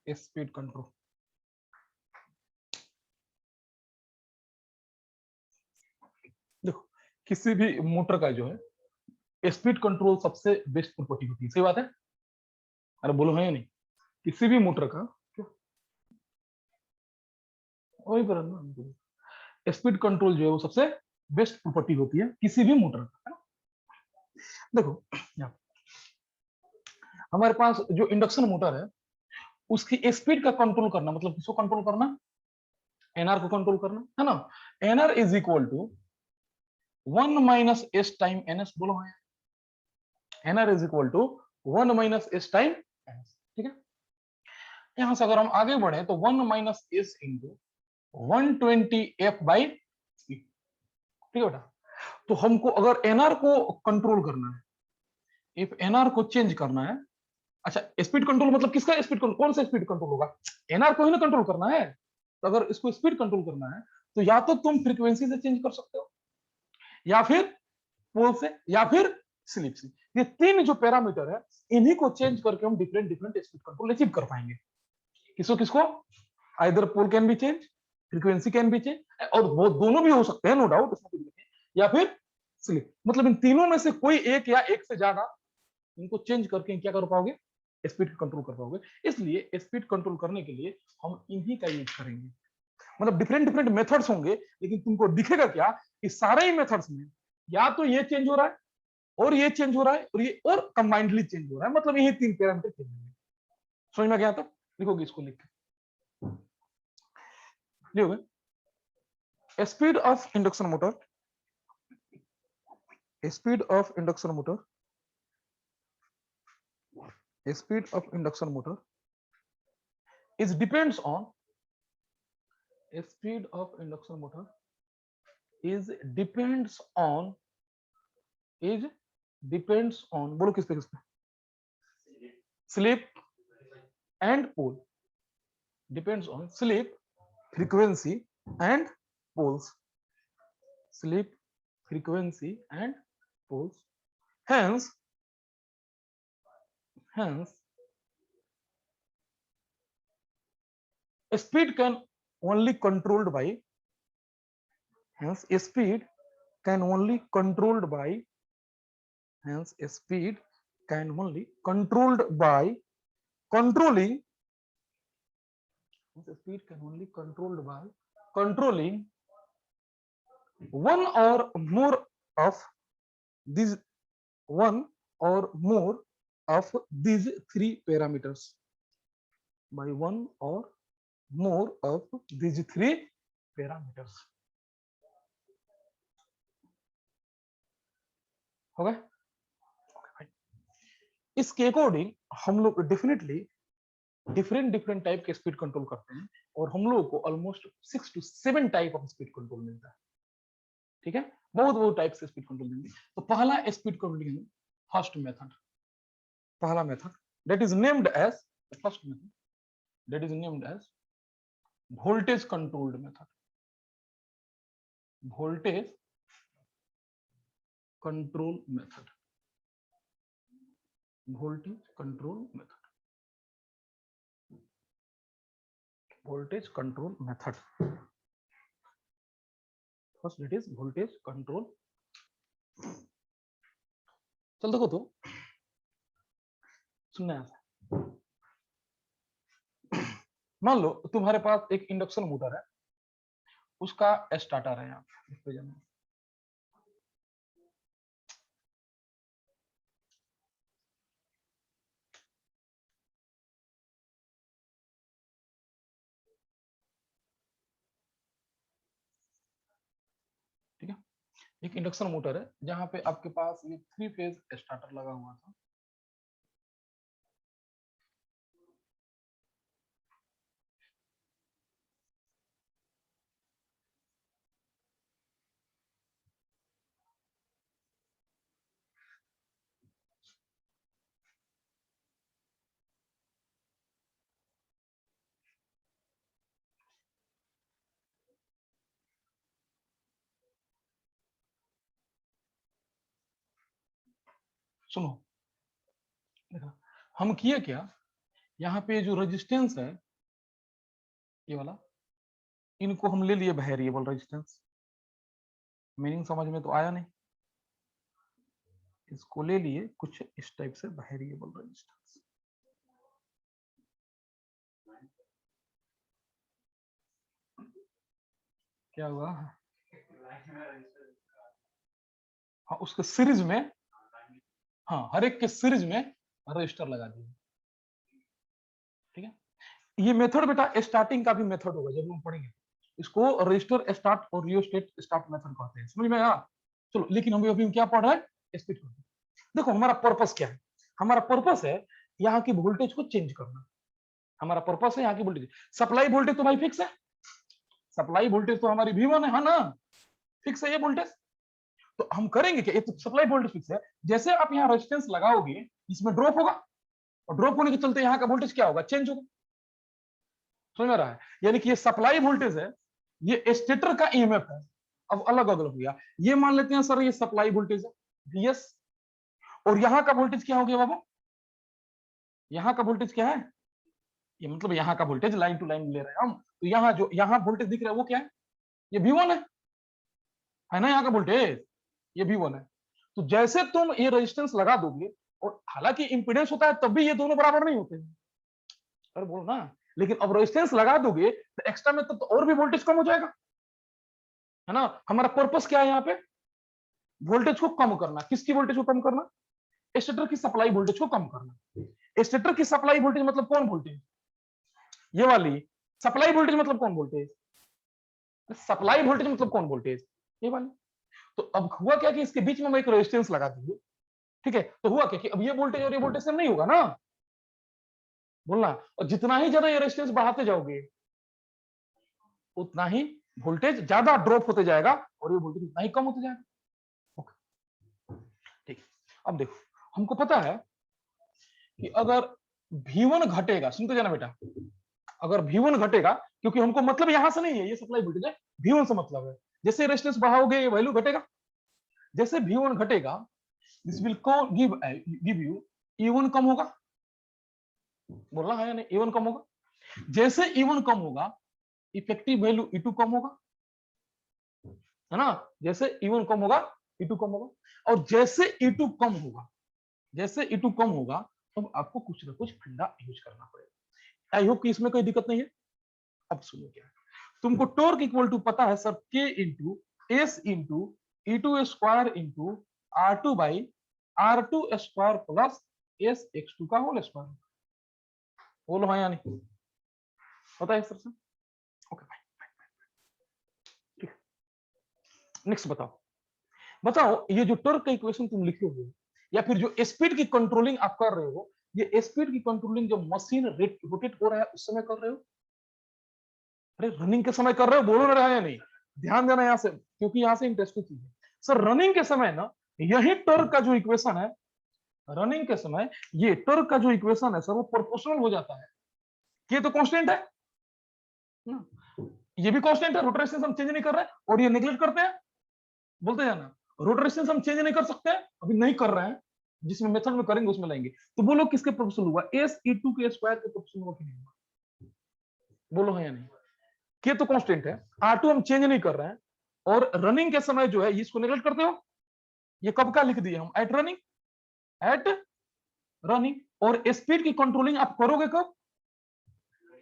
Speed control. देखो किसी भी मोटर का जो है स्पीड कंट्रोल सबसे बेस्ट प्रॉपर्टी होती है, सही बात है? अरे बोलो है या नहीं? किसी भी मोटर का वही पर ना, स्पीड कंट्रोल जो है वो सबसे बेस्ट प्रॉपर्टी होती है किसी भी मोटर का, है ना? देखो हमारे पास जो इंडक्शन मोटर है उसकी स्पीड का कंट्रोल करना मतलब किसको कंट्रोल करना? एनआर को कंट्रोल करना, है ना? NR is equal to 1 minus S time NS. बोलो है NR is equal to 1 minus S time NS. ठीक है, यहां से अगर हम आगे बढ़े तो 1 minus S into 120 F by speed. ठीक है बेटा, तो हमको अगर एनआर को कंट्रोल करना है, इफ एनआर को चेंज करना है, अच्छा स्पीड कंट्रोल मतलब किसका स्पीड कंट्रोल? कौन सा स्पीड कंट्रोल होगा? एनआर को ही ना कंट्रोल करना है। तो अगर इसको स्पीड कंट्रोल करना है तो या तो तुम फ्रीक्वेंसी से चेंज कर सकते हो, या फिर पोल से, या फिर स्लिप से। ये तीन जो पैरामीटर है इन्हीं को चेंज करके हम different different speed control achieve कर पाएंगे। किसको किसको? Either pole can be change, frequency can be change, और वो दोनों भी हो सकते हैं नो डाउट इसमें कोई दिक्कत नहीं, या फिर स्लिप। मतलब इन तीनों में से कोई एक या एक से ज्यादा इनको चेंज करके क्या कर पाओगे? स्पीड कंट्रोल कर पाओगे। इसलिए स्पीड कंट्रोल करने के लिए हम इन्हीं का यूज करेंगे। मतलब डिफरेंट डिफरेंट मेथड्स होंगे, लेकिन तुमको दिखेगा क्या कि सारे ही मेथड्स में या तो ये चेंज हो रहा है, और ये चेंज हो रहा है, और ये और कंबाइंडली चेंज हो रहा है। मतलब यही तीन पैरामीटर चेंज होंगे। समझ में गया? तो लिखोगे इसको, लिख लिखोगे speed of induction motor, speed of induction motor, speed of induction motor is depends on speed of induction motor is depends on is depends on बोलो किस पे slip and pole, depends on slip, frequency and poles, slip, frequency and poles. Hence speed can only controlled by hence speed can only controlled by hence speed can only controlled by controlling speed can only controlled by controlling one or more of these one or more of these three parameters, by one or more of these three parameters. हो गए? इसके according हम लोग definitely different different type के speed control करते हैं, और हम लोगों को almost 6 to 7 type of speed control मिलता है। ठीक है, बहुत बहुत टाइप से स्पीड कंट्रोल देंगे। तो पहला स्पीड कंट्रोल फर्स्ट मेथड, पहला method that is named as first method that is named as voltage controlled method, voltage control method, voltage control method, voltage control method. First it is voltage control. चल देखो तो सुनना है, मान लो तुम्हारे पास एक induction motor है, उसका स्टार्टर है, यहाँ पे जाना, ठीक है? एक इंडक्शन मोटर है जहां पे आपके पास ये 3 फेज स्टार्टर लगा हुआ था। सुनो, देखा हम किए क्या यहाँ पे जो रेजिस्टेंस है ये वाला, इनको हम ले लिए वेरिएबल रेजिस्टेंस। मीनिंग समझ में तो आया नहीं? इसको ले लिए कुछ इस टाइप से वेरिएबल रेजिस्टेंस। क्या हुआ? हाँ, उसके सीरीज में, हाँ हर एक के सीरीज में रजिस्टर लगा दिए। ठीक है, ये मेथड बेटा स्टार्टिंग का भी मेथड होगा जब हम पढ़ेंगे इसको। रजिस्टर स्टार्ट और रियोस्टेट स्टार्ट मेथड कहते हैं, समझ में आया? चलो, लेकिन हम अभी क्या पढ़ रहे हैं? स्पीड। देखो हमारा पर्पस क्या है? हमारा पर्पस है यहाँ की वोल्टेज को चेंज करना। हमारा पर्पस है यहाँ की वोल्टेज। सप्लाई वोल्टेज तो भाई फिक्स है, सप्लाई वोल्टेज तो हमारी V1 है ना, फिक्स है ये वोल्टेज। तो हम करेंगे क्या? ये तो सप्लाई वोल्टेज फिक्स है, जैसे आप यहाँ रेजिस्टेंस लगाओगे इसमें ड्रॉप होगा, और ड्रॉप होने के चलते यहाँ का वोल्टेज क्या होगा? चेंज होगा। समझ में रहा है? यानी कि ये सप्लाई वोल्टेज है, ये स्टेटर का ईएमएफ है। अब अलग अलग हो गया, ये मान लेते हैं सर ये सप्लाई वोल्टेज है VS, और यहाँ का वोल्टेज क्या हो गया बाबू? यहाँ का वोल्टेज क्या है? ये मतलब यहाँ का वोल्टेज लाइन टू लाइन ले रहे हैं हम, तो यहाँ जो यहाँ वोल्टेज दिख रहा है वो क्या है? ये V1 है ना, यहाँ का वोल्टेज ये V1 है। तो जैसे तुम ये रेजिस्टेंस लगा दोगे, और हालांकि इंपीडेंस होता है तब भी ये दोनों बराबर नहीं होते हैं, अरे बोलो ना, लेकिन अब रेजिस्टेंस लगा दोगे तो एक्स्ट्रा में तो और भी वोल्टेज कम हो जाएगा, है ना? हमारा पर्पस क्या है यहाँ पे? वोल्टेज को कम करना। किसकी वोल्टेज को कम करना? स्टेटर की सप्लाई वोल्टेज को कम करना। स्टेटर की सप्लाई वोल्टेज मतलब कौन वोल्टेज? ये वाली। सप्लाई वोल्टेज मतलब कौन वोल्टेज? सप्लाई वोल्टेज मतलब कौन वोल्टेज? ये वाली। तो अब हुआ क्या कि इसके बीच में हम एक रेजिस्टेंस लगा दिए, ठीक है, तो हुआ क्या कि अब ये वोल्टेज और ये वोल्टेज सेम नहीं होगा ना, बोलना। और जितना ही ज्यादा ये रेजिस्टेंस बढ़ाते जाओगे उतना ही वोल्टेज ज्यादा ड्रॉप होते जाएगा, और ये वोल्टेज उतना ही कम होते जाएगा। ओके, ठीक। अब देखो, हमको पता है कि अगर V1 घटेगा, सुनते जाना बेटा, अगर V1 घटेगा, क्योंकि हमको मतलब यहां से नहीं है, ये सप्लाई वोल्टेज है, V1 से मतलब है। जैसे रेजिस्टेंस बढ़ाओगे ये वैल्यू घटेगा, जैसे V1 घटेगा this will give you E1 कम होगा, बोलना है या नहीं? E1 कम होगा। जैसे E1 कम होगा इफेक्टिव वैल्यू E2 कम होगा, है ना? जैसे E1 कम होगा E2 कम होगा, और जैसे E2 कम होगा, जैसे E2 कम होगा, तो आपको कुछ ना कुछ फंडा यूज करना पड़ेगा। आई होप कि इसमें कोई दिक्कत नहीं है। अब सुनो क्या है, तुमको टॉर्क इक्वल टू पता है sir, K into S into E2 square into R2 by R2 square plus S X2 का होल स्क्वायर। बोलो हाँ या नहीं? पता है सर से? ओके भाई, ठीक है। नेक्स्ट बताओ, बताओ ये जो टॉर्क का इक्वेशन तुम लिखे हो, या फिर जो स्पीड की कंट्रोलिंग आप कर रहे हो, ये स्पीड की कंट्रोलिंग जो मशीन रोटेट हो रहा है उस समय कर रहे हो? अरे रनिंग के समय कर रहे हो, बोलो ना रहा है या नहीं? ध्यान देना यहाँ से, क्योंकि यहाँ से इंटरेस्टिंग चीज है सर। रनिंग के समय ना यही टॉर्क का जो इक्वेशन है, रनिंग के समय ये टॉर्क का जो इक्वेशन है सर वो प्रोपोर्शनल हो जाता है। ये तो कांस्टेंट है ना, ये भी कांस्टेंट है, रोटर रेजिस्टेंस हम चेंज नहीं कर रहे, और ये नेग्लेक्ट करते हैं, बोलते जाना रोटर रेजिस्टेंस हम चेंज नहीं कर सकते, अभी नहीं कर रहे हैं, जिसमें मेथड में करेंगे उसमें लाएंगे। तो बोलो किसके प्रोपोर्शनल हुआ? SE2 के स्क्वायर के प्रोपोर्शनल हुआ कि नहीं हुआ? बोलो है या नहीं? के तो कांस्टेंट है, R2 हम चेंज नहीं कर रहे हैं, और रनिंग के समय जो है इसको नेग्लेक्ट करते हो। ये कब का लिख दिए हम? At running, at running. और स्पीड की कंट्रोलिंग आप करोगे कब?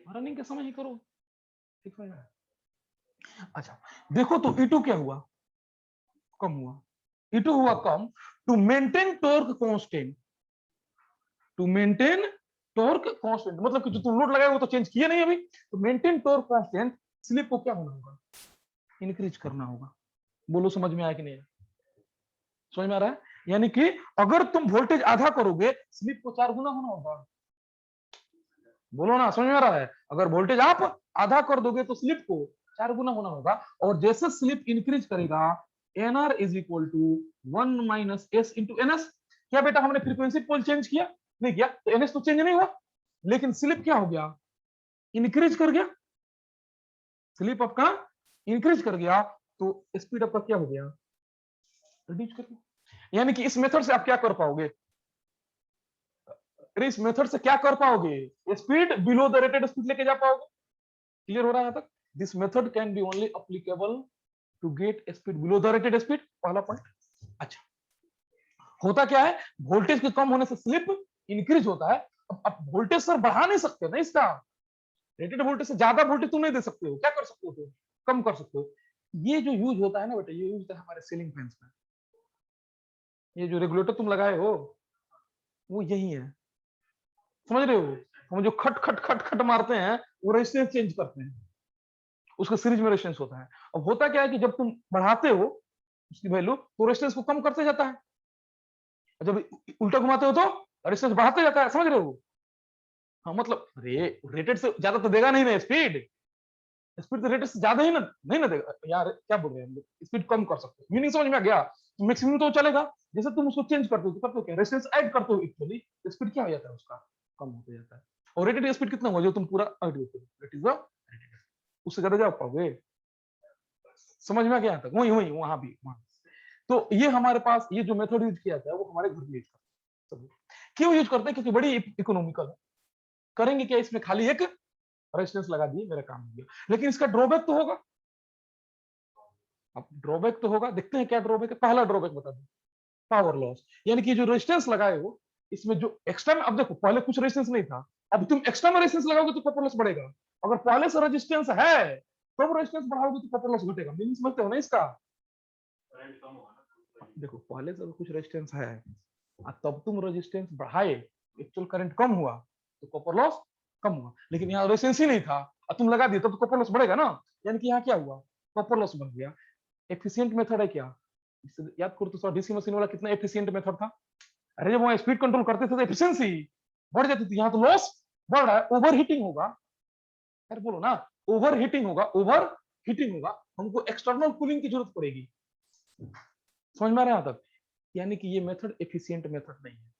रनिंग के समय ही करो, ठीक है? अच्छा देखो, तो E2 क्या हुआ? कम हुआ। E2 हुआ कम। To maintain torque constant, to maintain torque constant मतलब कि जो तुम लोड लगाए वो तो चेंज किए नहीं अभी, तो मेंटेन टॉर्क कांस्टेंट स्लिप को क्या होना होगा? इंक्रीज करना होगा। बोलो समझ में आया कि नहीं? समझ में आ रहा है? यानी कि अगर तुम वोल्टेज आधा करोगे स्लिप को 4 गुना होना होगा। बोलो ना, समझ में आ रहा है? अगर वोल्टेज आप आधा कर दोगे तो स्लिप को 4 गुना होना होगा, और जैसे स्लिप इंक्रीज करेगा NR is equal to 1 minus S into NS। क्या बेटा हमने फ्रीक्वेंसी पोल चेंज किया? नहीं किया, तो NS तो चेंज नहीं हुआ, लेकिन स्लिप क्या हो गया? इंक्रीज कर गया। स्लिप आपका इंक्रीज कर गया, तो स्पीड आपका क्या हो गया? रिड्यूस कर गया। यानी कि इस मेथड से आप क्या कर पाओगे? अरे इस मेथड से क्या कर पाओगे, speed below the rated speed लेके जा पाओगे। क्लियर हो रहा है यहाँ तक? This method can be only applicable to get speed below the rated speed, पहला पॉइंट। अच्छा, होता क्या है, वोल्टेज के कम होने से स्लिप इंक्रीज होता है। अब वोल्टेज सर बढ़ा नहीं सकते ना इसका, रेटेड वोल्टेज से ज्यादा वोल्टेज तुम नहीं दे सकते हो, क्या कर सकते हो तुम, कम कर सकते हो। ये जो यूज होता है ना बेटा, ये यूज होता है हमारे सीलिंग फैंस में। ये जो रेगुलेटर तुम लगाए हो वो यही है, समझ रहे हो? हम जो खट खट खट खट मारते हैं वो रेजिस्टेंस चेंज करते हैं, उसका सीरीज में रेजिस्टेंस होता है। अब होता क्या है कि जब तुम बढ़ाते हो उसकी वैल्यू तो रेजिस्टेंस को कम करते जाता है, जब उल्टा घुमाते हो तो रेजिस्टेंस बढ़ाते जाता है, समझ रहे हो? हाँ मतलब रेटेड से ज्यादा तो देगा नहीं ना स्पीड, स्पीड तो रेटेड से ज्यादा ही ना नहीं ना देगा यार, क्या बोल रहे हैं हम लोग, स्पीड कम कर सकते हो, मीनिंग समझ में आ गया? मैक्सिमम तो चलेगा, जैसे तुम उसको चेंज करते हो तो करते हो क्या, रेजिस्टेंस ऐड करते हो एक्चुअली, स्पीड क्या हो जाता है उसका, कम होता जाता है। और रेटेड स्पीड कितना हुआ जो तुम पूरा ऐड करते हो, दैट इज द रेटेड, उससे ज्यादा जा पाओगे? समझ में आ गया? तक वही वही वहां भी वहां। तो ये हमारे पास ये जो मेथड यूज किया जाता है वो हमारे घर में यूज करते हैं। क्यों यूज करते हैं? क्योंकि बड़ी इकोनॉमिकल है। करेंगे क्या, इसमें खाली एक रेजिस्टेंस लगा दिए, मेरा काम हो गया। लेकिन इसका ड्रॉबैक तो होगा, अब ड्रॉबैक तो होगा, देखते हैं क्या ड्रॉबैक है। पहला ड्रॉबैक बता दो, पावर लॉस, यानी कि जो रेजिस्टेंस लगाए हो इसमें जो एक्स्ट्रा में, अब देखो पहले कुछ रेजिस्टेंस नहीं था, अब तुम एक्स्ट्रा में रेजिस्टेंस लगाओगे तो कॉपर लॉस बढ़ेगा। अगर पहले से रेजिस्टेंस है तो रेजिस्टेंस बढ़ाओगे तो कॉपर लॉस घटेगा, मीनिंग समझते हो ना इसका? देखो पहले से कुछ रेजिस्टेंस है तब तुम रेजिस्टेंस बढ़ाए, एक्चुअल करंट कम हुआ तो कॉपर लॉस कम हुआ। लेकिन यहाँ रेजिस्टेंस ही नहीं था और तुम लगा दिए तब तो कॉपर लॉस बढ़ेगा ना, यानी कि यहाँ क्या हुआ, कॉपर लॉस बढ़ गया। एफिशिएंट मेथड है क्या, इससे याद करो तो सर, डीसी मशीन वाला कितना एफिशिएंट मेथड था। अरे जब वहां स्पीड कंट्रोल करते थे तो एफिशिएंसी बढ़ जाती थी, यहाँ तो लॉस बढ़ रहा है, ओवर हीटिंग होगा। अरे बोलो ना, ओवर हीटिंग होगा, ओवर हीटिंग होगा, हमको एक्सटर्नल कूलिंग की जरूरत पड़ेगी। समझ में आ रहा है यहाँ तक? यानी कि ये मेथड एफिशिएंट मेथड नहीं है।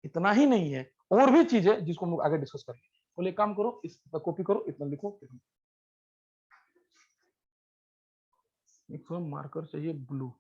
इतना ही नहीं है, और भी चीज है जिसको हम लोग आगे डिस्कस करेंगे। बोले काम करो, इस कॉपी करो, इतना लिखो। एक मार्कर चाहिए ब्लू।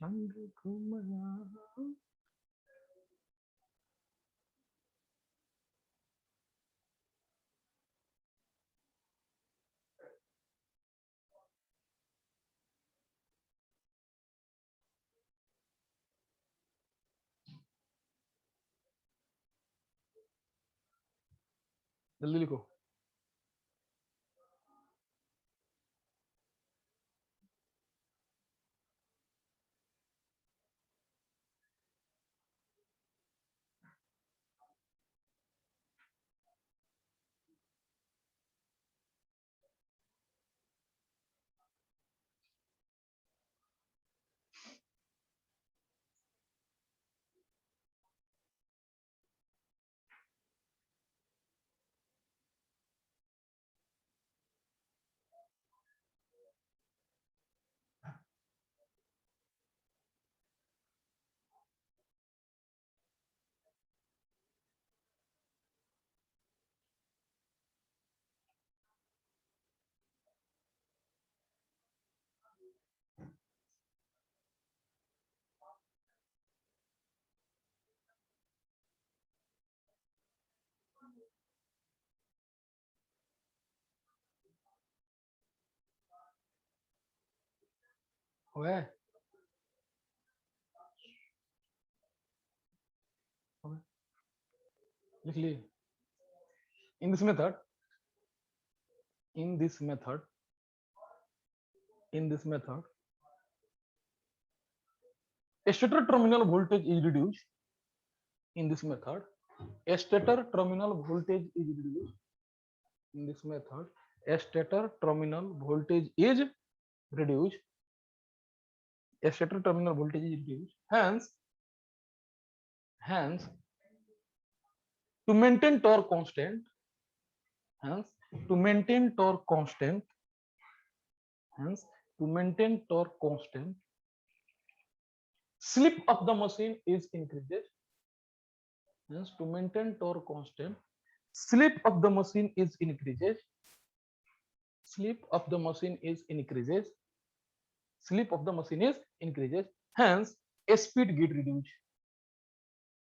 जंग घुमाया जल्दी लिखो। ओए लिख लिए। In this method, in this method stator terminal voltage is reduced. In this method stator terminal voltage is reduced. In this method stator terminal voltage is reduced. Stator terminal voltage is reduced. Hence to maintain torque constant, slip of the machine is increases. Hence to maintain torque constant, slip of the machine is increases. Slip of the machine is increases. Slip of the machine is increases. Hence speed get reduced.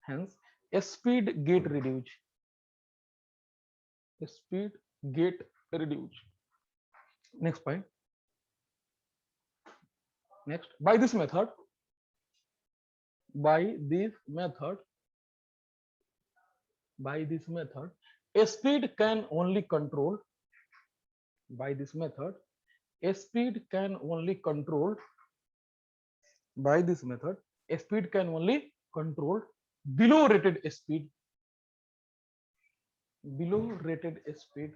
Hence speed get reduced. Speed get reduced. Next point. Next, by this method, speed can only control. By this method, speed can only control. By this method, speed can only control below rated speed. Below rated speed.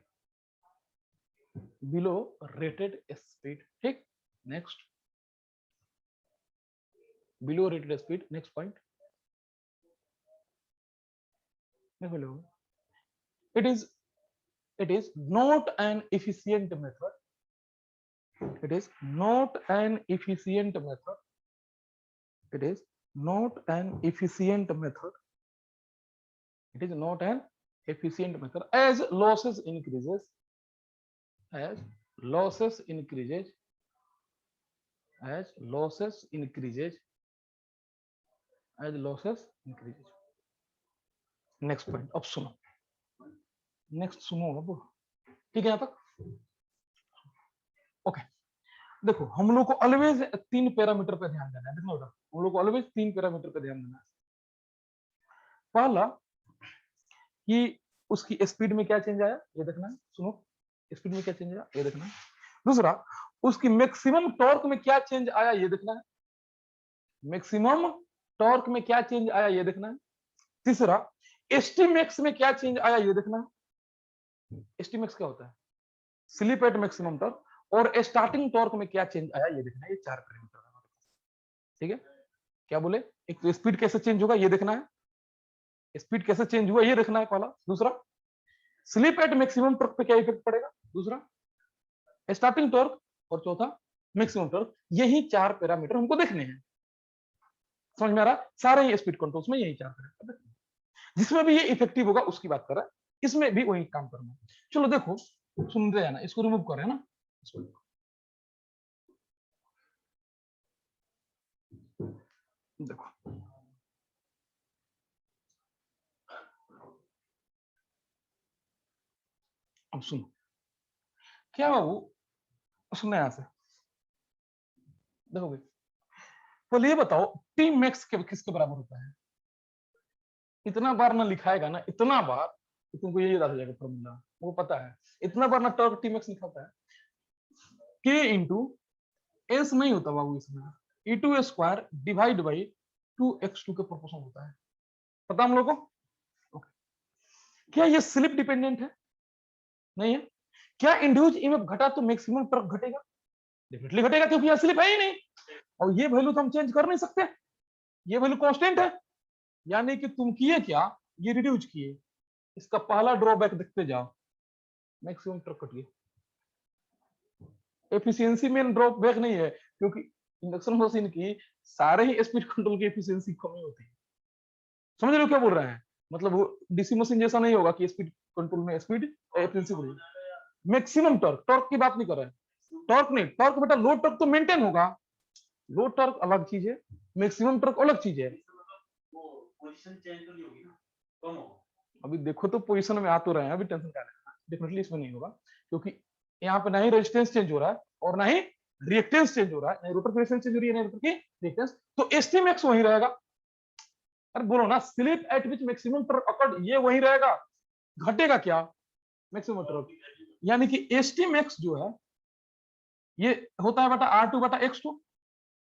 Below rated speed. ठीक. Next. Below rated speed. Next point. It is not an efficient method. It is not an efficient method. It is not an efficient method. It is not an efficient method. As losses increases, as losses increases, as losses increases, as losses increases. Next point. अब सुनो, next सुनो अब, ठीक है यहां तक. Okay, देखो हम लोग को ऑलवेज 3 पैरामीटर पे ध्यान देना है. देखो बेटा, हम लोग को ऑलवेज 3 पैरामीटर पे ध्यान देना है. पहला कि उसकी स्पीड में क्या चेंज आया ये देखना है. सुनो, स्पीड में क्या चेंज आया ये देखना है. दूसरा, उसकी मैक्सिमम टॉर्क में क्या चेंज आया ये देखना है. मैक्सिमम टॉर्क में क्या चेंज आया ये देखना है. तीसरा, एस्टीमैक्स में क्या चेंज आया ये देखना है. एस्टीमैक्स क्या होता है? Slip at maximum torque. और स्टार्टिंग टॉर्क में क्या चेंज आया ये देखना है. ये 4 पैरामीटर है. ठीक है, क्या बोले? एक तो स्पीड कैसे चेंज होगा ये देखना है. स्पीड कैसे चेंज हुआ ये देखना है पहला. दूसरा, स्लिप एट मैक्सिमम टॉर्क पे क्या इफेक्ट पड़ेगा. दूसरा, स्टार्टिंग टॉर्क. और चौथा, मैक्सिमम टॉर्क. यही 4 पैरामीटर हमको देखने हैं. समझ में आ रहा? सारे ही स्पीड कंट्रोल्स में यही 4 पैरामीटर देखने हैं. जिसमें भी ये इफेक्टिव होगा उसकी बात कर रहा है. इसमें भी वही काम करना है. चलो देखो, सुन रहे हैं ना, इसको रिमूव कर रहे हैं ना. देखो, अब सुनो क्या बाबू, सुनना यहां से. देखो भाई, पहले ये बताओ टी मैक्स किसके बराबर होता है. इतना बार ना लिखाएगा ना, इतना बार तो तुमको ये याद हो जाएगा फॉर्मूला. वो पता है. इतना बार ना टॉर्क टी मैक्स लिखा है. के इंटू एस नहीं होता बाबू, इसमें E2 square divide by 2x2 के प्रोपोर्शनल होता है. पता हम लोग को. ओके, क्या ये स्लिप डिपेंडेंट है? नहीं है. क्या इंड्यूस ईएमएफ घटा तो मैक्सिमम टॉर्क घटेगा? डेफिनेटली घटेगा, क्योंकि यहाँ स्लिप है ही नहीं. और ये वैल्यू तो हम चेंज कर नहीं सकते. ये वैल्यू कांस्टेंट है. यानी कि तुम किए क्या, ये रिड्यूस किए. इसका पहला ड्रॉबैक देखते जाओ, मैक्सिमम टॉर्क घट गया. एफिशिएंसी में ड्रॉबैक नहीं है, क्योंकि इंडक्शन मशीन की सारे ही स्पीड कंट्रोल की एफिशिएंसी कम होती है. समझ रहे हो क्या बोल रहा है? मतलब वो डीसी मशीन जैसा नहीं होगा कि स्पीड कंट्रोल में स्पीड एफिशिएंसी बढ़ेगी. मैक्सिमम टॉर्क, टॉर्क की बात नहीं कर रहे हैं. टॉर्क नहीं, टॉर्क बेटा लो टॉर्क तो मेंटेन होगा. लो टॉर्क अलग चीज है, मैक्सिमम टॉर्क अलग चीज है. पोजीशन चेंज तो नहीं होगी ना, कम होगा. अभी देखो तो पोजीशन में आ तो रहे हैं, अभी टेंशन क्या लेना. डेफिनेटली इसमें नहीं होगा, क्योंकि यहाँ पे ना ही रेजिस्टेंस चेंज हो रहा है और ना ही रिएक्टेंस चेंज हो रहा है. रोटर की रेजिस्टेंस चेंज हो रही है, ना रोटर की रिएक्टेंस. तो एसटी मैक्स वही रहेगा. अरे बोलो ना, slip at which maximum torque occurred, ये वही रहेगा. घटेगा क्या? Maximum torque. यानी कि एस टी मैक्स जो है ये होता है बेटा R2 बटा X2।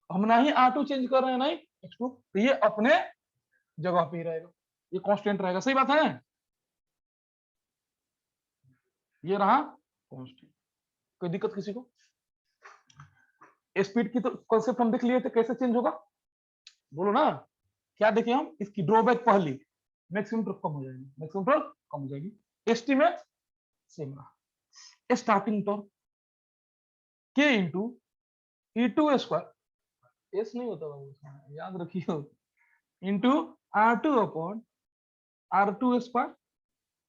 हम ना ही R2 चेंज कर रहे हैं ना ही X2, तो ये अपने जगह पे ही रहेगा, ये कांस्टेंट रहेगा। सही बात है, ये रहा कांस्टेंट। कोई दिक्कत किसी को? स्पीड की तो कॉन्सेप्ट हम देख लिए थे, कैसे चेंज होगा बोलो ना। क्या देखे हम, इसकी ड्रॉबैक पहली, मैक्सिमम टॉर्क कम हो जाएगी, मैक्सिमम टॉर्क कम हो जाएगी। एसटी में सेम रहा, स्टार्टिंग टॉर्क के इंटू E2 स्क्वायर, एस नहीं होता बाबू याद रखियो, into R2 upon R2 square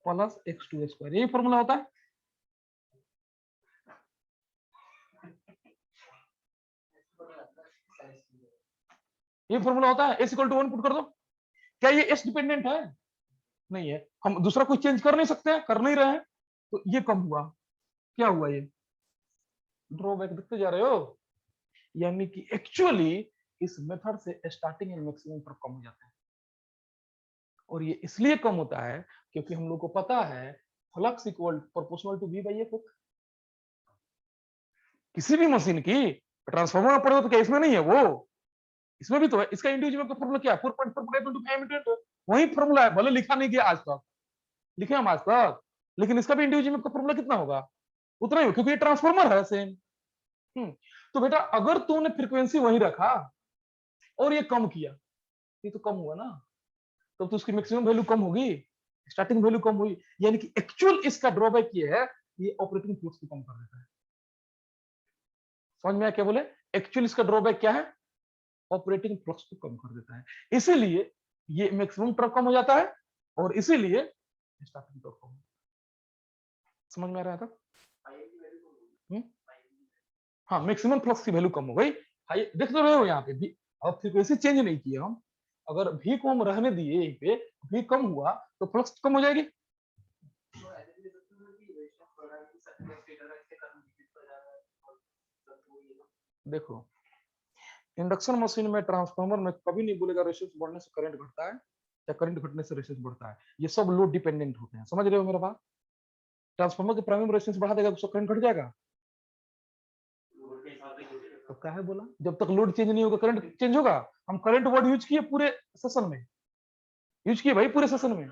plus X2 square, यही फॉर्मूला होता है। ये फॉर्मूला होता है, एस इक्वल टू 1 पुट कर दो। क्या ये एस डिपेंडेंट है? नहीं है, हम दूसरा कोई चेंज कर नहीं सकते हैं, कर नहीं रहे हैं, तो ये कम हुआ। क्या हुआ? ये ड्रॉबैक देखते जा रहे हो, यानी कि एक्चुअली इस मेथड से स्टार्टिंग एंड मैक्सिमम पर कम हो जाता है। और ये इसलिए कम होता है क्योंकि हम लोग को पता है flux equal proportional to V by F। किसी भी मशीन की ट्रांसफार्मर पढ़ो तो क्या इसमें नहीं है वो, इसमें भी तो है। इसका इंडिविजुअल का फॉर्मूला क्या है? 4.4 वही फॉर्मूला है, भले लिखा नहीं गया आज तक, लिखे हम आज तक, लेकिन इसका भी इंडिविजुअल का फॉर्मूला कितना होगा? उतना ही, क्योंकि ये ट्रांसफार्मर है सेम। तो बेटा अगर तूने फ्रीक्वेंसी वही रखा और ये कम किया, ये तो कम हुआ ना, तब तो उसकी मैक्सिमम वैल्यू कम होगी, स्टार्टिंग वैल्यू कम हुई। यानी कि एक्चुअल इसका ड्रॉबैक ये है, ये ऑपरेटिंग फ्लक्स को कम कर देता है। समझ में आया क्या बोले? एक्चुअल इसका ड्रॉबैक क्या है? ऑपरेटिंग फ्लक्स को कम कर देता है, इसीलिए ये मैक्सिमम टॉर्क कम हो जाता है और इसीलिए स्टार्टिंग टॉर्क कम। समझ में आ रहा था? हाँ, मैक्सिमम फ्लक्स की वैल्यू कम हो गई। देख तो रहे हो यहाँ पे भी, अब फ्रीक्वेंसी चेंज नहीं की हम, अगर भी को हम रहने दिए यहीं पे, भी कम हुआ तो फ्लक्स कम हो जाएगी। देखो इंडक्शन मशीन में, ट्रांसफार्मर में कभी नहीं बोलेगा रेजिस्टेंस बढ़ने से करंट घटता है या करंट घटने से रेजिस्टेंस बढ़ता है, ये सब लोड डिपेंडेंट होते हैं। समझ रहे हो मेरा बात? ट्रांसफार्मर के प्राइमरी रेजिस्टेंस बढ़ा देगा तो करंट घट जाएगा, तो क्या है बोला, जब तक लोड चेंज नहीं होगा करंट चेंज होगा। हम करंट वर्ड यूज किए पूरे सेशन में, यूज किए भाई पूरे सेशन में,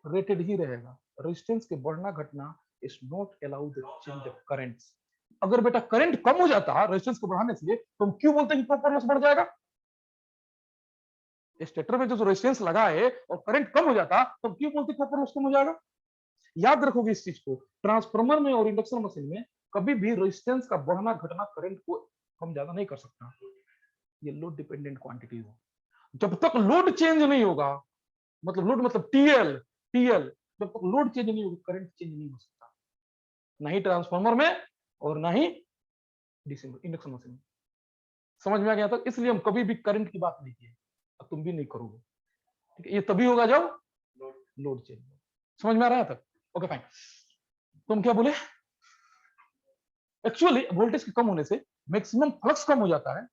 रेटेड ही रहेगा। रेजिस्टेंस के बढ़ना घटना is not allowed change of currents. अगर बेटा करंट कम हो जाता रेजिस्टेंस को बढ़ाने से, तो हम क्यों बोलते हैं कि कॉपर लॉस बढ़ जाएगा? स्टेटर में जो रेजिस्टेंस लगा है और करंट कम हो जाता, तो क्यों बोलते हैं कॉपर लॉस कम हो जाएगा? याद रखोगे इस चीज को, ट्रांसफार्मर में और इंडक्शन मशीन में कभी भी रेजिस्टेंस का बढ़ना घटना करंट को कम ज्यादा नहीं कर सकता। ये लोड डिपेंडेंट क्वांटिटी है। जब तक लोड चेंज नहीं होगा, मतलब लोड मतलब टीएल, जब तक लोड चेंज नहीं होगा करंट चेंज नहीं हो सकता, ना ही ट्रांसफार्मर में और ना ही डीसी इंडक्शन मशीन में। समझ में आ गया? तो इसलिए हम कभी भी करंट की बात नहीं किए, अब तुम भी नहीं करोगे, ठीक है? ये तभी होगा जब लोड चेंज हो। समझ में आ रहा है तक? Okay fine. तुम क्या बोले? एक्चुअली वोल्टेज के कम होने से मैक्सिमम फ्लक्स कम हो जाता है,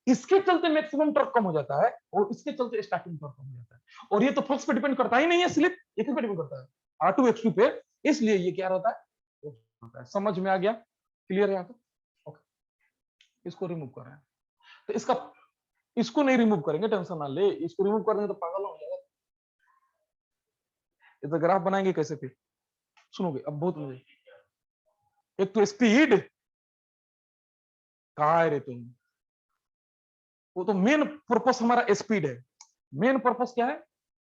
इसके चलते मैक्सिमम टॉर्क कम हो जाता है और इसके चलते स्टार्टिंग टॉर्क कम हो जाता है। और ये तो फ्लक्स पे डिपेंड करता ही नहीं है, स्लिप एक पे डिपेंड करता है, R2 X2 पे, इसलिए ये क्या रहता है? समझ में आ गया? क्लियर है यहाँ तक? ओके, इसको रिमूव कर रहे हैं, तो इसको नहीं रिमूव करेंगे, टेंशन ना ले, इसको रिमूव करेंगे तो पागल हो जाएगा। ये तो ग्राफ बनाएंगे कैसे फिर? सुनोगे अब बहुत मजे। एक तो स्पीड, कहा है रे तुम, वो तो मेन पर्पस हमारा स्पीड है। मेन पर्पस क्या है?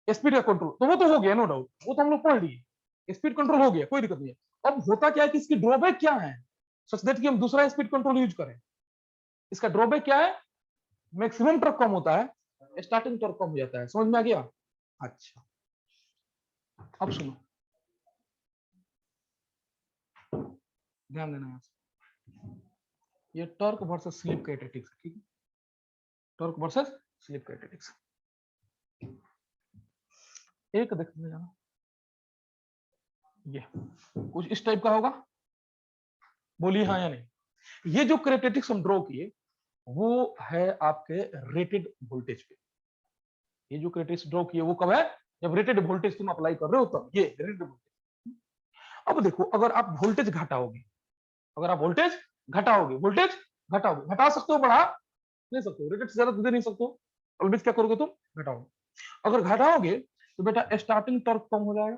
स्पीड का कंट्रोल, तो वो तो हो गया नो डाउट, वो तो हम लोग पढ़ लिए, स्पीड कंट्रोल हो गया, कोई दिक्कत नहीं है। अब होता क्या है कि इसकी ड्रॉबैक क्या है, सच दैट कि हम दूसरा स्पीड कंट्रोल यूज करें। इसका ड्रॉबैक क्या है? मैक्सिमम टॉर्क कम होता है, स्टार्टिंग टॉर्क कम हो जाता है। समझ में आ गया? अच्छा, अब सुनो, ध्यान देना, ये टॉर्क वर्सेस स्लिप कैरेक्टरिस्टिक्स, ठीक है? टॉर्क वर्सेस स्लिप कैरेक्टरिस्टिक्स एक देखने जाना, ये कुछ इस टाइप का होगा, बोलिए हाँ या नहीं। ये जो कैरेक्टरिस्टिक्स हम ड्रॉ किए वो है आपके रेटेड वोल्टेज पे। ये जो कैरेक्टरिस्टिक्स ड्रॉ किए वो कब है? जब रेटेड वोल्टेज तुम अप्लाई कर रहे हो तब, ये रेटेड वोल्टेज। अब देखो, अगर आप वोल्टेज घटाओगे, अगर आप वोल्टेज घटाओगे, वोल्टेज घटाओगे, घटा सकते हो, बढ़ा नहीं सकते हो, रेटेड से ज्यादा दे नहीं सकते हो, ऑलवेज क्या करोगे तुम, घटाओगे। अगर घटाओगे तो बेटा स्टार्टिंग टॉर्क कम हो जाएगा,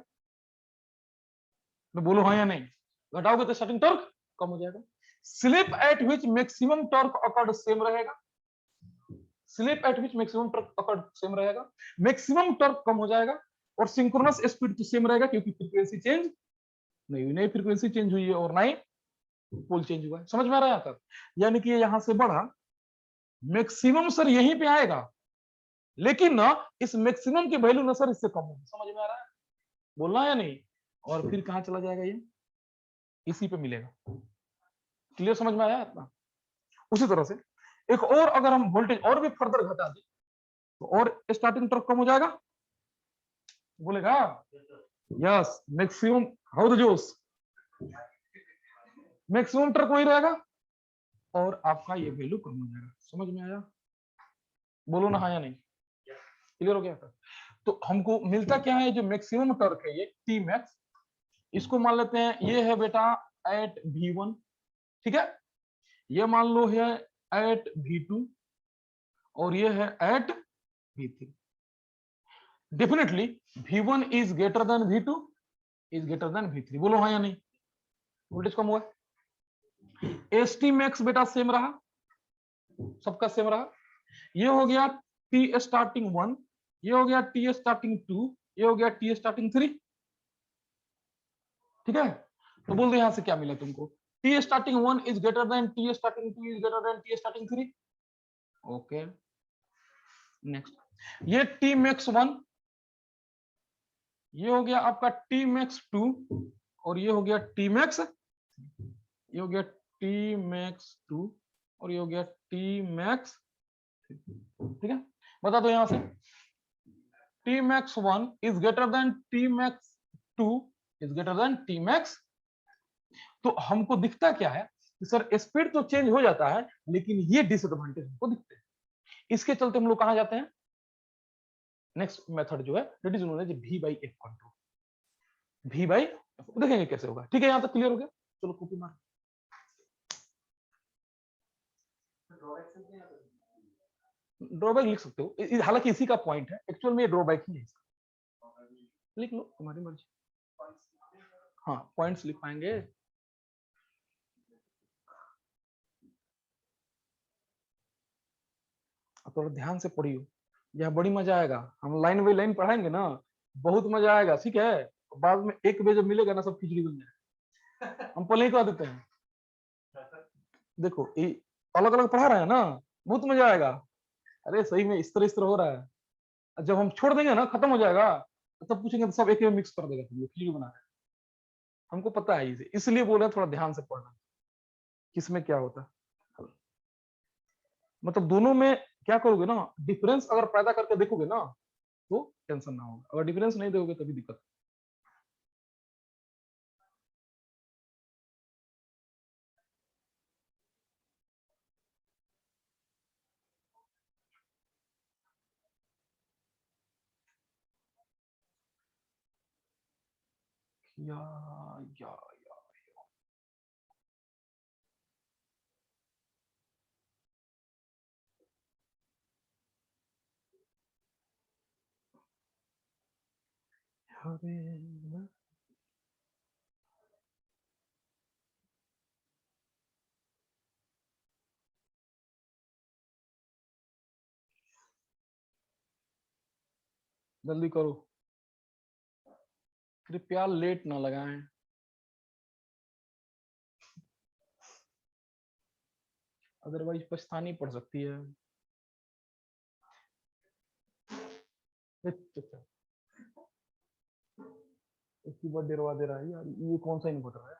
मैं बोलो हाँ या नहीं, घटाओगे तो स्टार्टिंग टॉर्क कम हो जाएगा। Slip at which maximum torque occurred same रहेगा, slip at which maximum torque occurred same रहेगा, मैक्सिमम टॉर्क कम हो जाएगा, और सिंक्रोनस स्पीड तो सेम रहेगा क्योंकि फ्रीक्वेंसी चेंज नहीं हुई, नहीं फ्रीक्वेंसी चेंज हुई है और ना ही पोल चेंज हुआ है। समझ में आ रहा है यहाँ तक? यानी कि ये यहां से बढ़ा, मैक्सिमम सर यहीं पे आएगा, लेकिन ना इस मैक्सिमम की वैल्यू ना सर इससे कम होगी। समझ में आ रहा है? बोलना है या नहीं? और फिर कहां चला जाएगा ये, इसी पे मिलेगा। क्लियर, समझ में आया इतना? उसी तरह से एक और, अगर हम वोल्टेज और भी फर्दर घटा दें तो और स्टार्टिंग टॉर्क कम हो जाएगा, बोलेगा यस, मैक्सिमम हाउ द जोश, मैक्सिमम टॉर्क वही रहेगा और आपका ये वैल्यू कम हो जाएगा। समझ में आया? बोलो ना हाँ या नहीं? क्लियर हो गया था? तो हमको मिलता क्या है, जो मैक्सिमम टॉर्क है ये टी मैक्स, इसको मान लेते हैं ये है बेटा एट V1, ठीक है, ये मान लो है एट V2 और ये है at V3। Definitely V1 is greater than V2 is greater than V3, बोलो हाँ या नहीं? वोल्टेज कम हुआ, एस टी मैक्स बेटा सेम रहा, सबका सेम रहा, ये हो गया टी स्टार्टिंग 1, ये हो गया टी स्टार्टिंग 2, ये हो गया टी स्टार्टिंग 3, ठीक है। तो बोल दो यहां से क्या मिला तुमको, T starting 1 is greater then T starting 2 is greater then T starting 3। Okay, next, ये टी मैक्स 1, ये हो गया आपका टी मैक्स 2 और ये हो गया टी मैक्स, ये हो गया टी मैक्स 2 और ये हो गया टी मैक्स, ठीक है। बता दो यहां से, T max 1 is greater then T max 2 is greater then T max. तो हमको दिखता क्या है कि सर स्पीड तो चेंज हो जाता है, लेकिन ये डिसएडवांटेज हमको दिखते हैं। इसके चलते हम लोग कहां जाते हैं, नेक्स्ट मेथड जो है that is known as V by F control, V by F, देखेंगे कैसे होगा। ठीक है, यहां तक क्लियर हो गया? चलो कॉपी मार, ड्रॉबैक लिख सकते हो, हालांकि इसी का पॉइंट है, एक्चुअल में ये ड्रॉबैक ही है इसका, लिख लो तुम्हारी मर्जी। हाँ, पॉइंट्स लिख पाएंगे। थोड़ा ध्यान से पढ़ियो, यह बड़ी मजा आएगा, हम लाइन बाई लाइन पढ़ाएंगे ना, बहुत मजा आएगा, ठीक है। बाद में एक बजे जब मिलेगा ना, सब खिचड़ी बन जाए, हम पहले ही कह देते हैं। देखो ये अलग अलग पढ़ा रहे हैं ना, बहुत मजा आएगा। अरे सही में इस तरह हो रहा है, जब हम छोड़ देंगे ना, खत्म हो जाएगा, तब पूछेंगे तो सब एक मिक्स कर देगा, तुम खिचड़ी बना रहे हैं। हमको पता है इसे, इसलिए बोल रहे हैं थोड़ा ध्यान से पढ़ना, किसमें क्या होता है। मतलब दोनों में क्या करोगे ना, डिफरेंस अगर पैदा करके देखोगे ना तो टेंशन ना होगा, अगर डिफरेंस नहीं दोगे तभी दिक्कत। या या अरे जल्दी करो, कृपया लेट ना लगाएं, अदरवाइज पछतानी पड़ सकती है। अच्छा, इसकी बर्थडे डरवा दे रहा है यार, ये कौन सा इन्वर्टर है?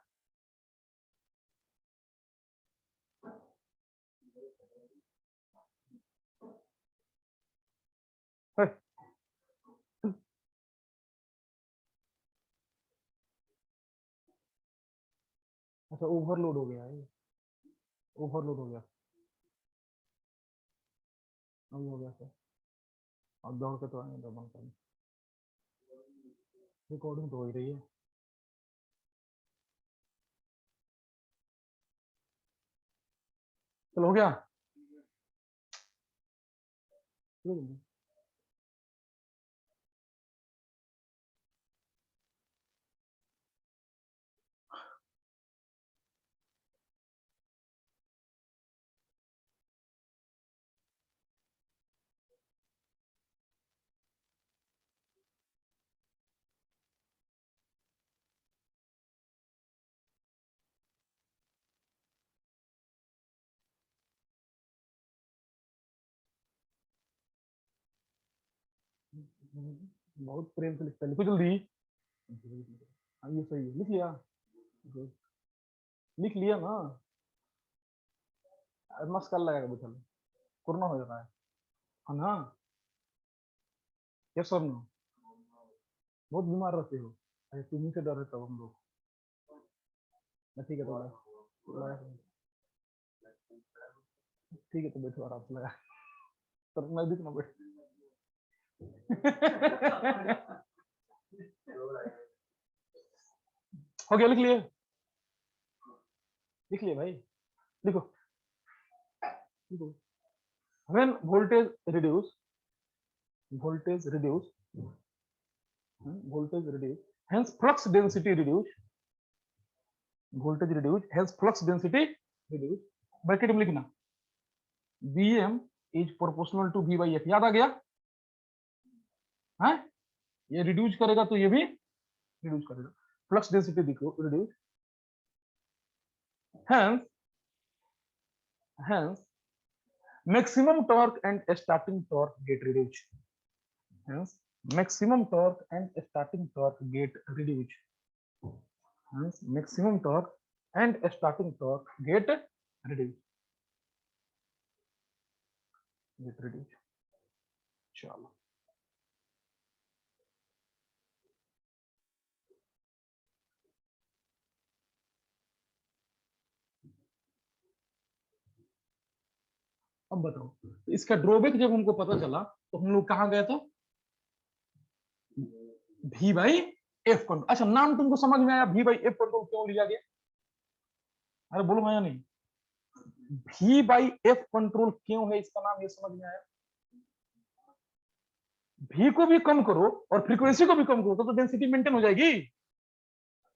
है? अच्छा, ओवरलोड हो गया है, ओवरलोड हो गया, अभी हो गया सर, अब दौड़ के तो आए तो बंद कर, रिकॉर्डिंग तो हो ही रही है। चलो हो गया। बहुत प्रेम से लिखता है, लिखो जल्दी। हाँ ये सही है, लिख लिया। लिख लिया ना, मस्त कर लगेगा बेटा, करना हो जाता है ना। यस और नो, बहुत बीमार रहते हो। अरे तुम्ही से डर रहता हम लोग। ठीक है थोड़ा, ठीक है तो बैठो आराम से लगा, तो नजदीक ना बैठ। हो गया, लिख लिए, लिख लिए भाई, लिखो लिखो। when voltage reduce voltage reduce voltage reduce hence flux density reduce, voltage reduce hence flux density reduce, bracket में लिखना Vm is proportional to V by F, याद आ गया है। ये रिड्यूस करेगा तो ये भी रिड्यूस करेगा, फ्लक्स डेंसिटी देखो reduce, hence hence maximum torque and starting torque get reduced, hence maximum torque and starting torque get reduced, hence maximum torque and starting torque get reduced, चलो अब बताओ, इसका ड्रॉबैक जब हमको पता चला तो हम लोग कहाँ गए, तो V बाई एफ कंट्रोल। अच्छा नाम तुमको समझ में आया, V बाई एफ कंट्रोल क्यों लिया गया? अरे बोलो मैं या नहीं, V बाई एफ कंट्रोल क्यों है इसका नाम, ये समझ में आया? V को भी कम करो और फ्रीक्वेंसी को भी कम करो तो डेंसिटी मेंटेन हो जाएगी,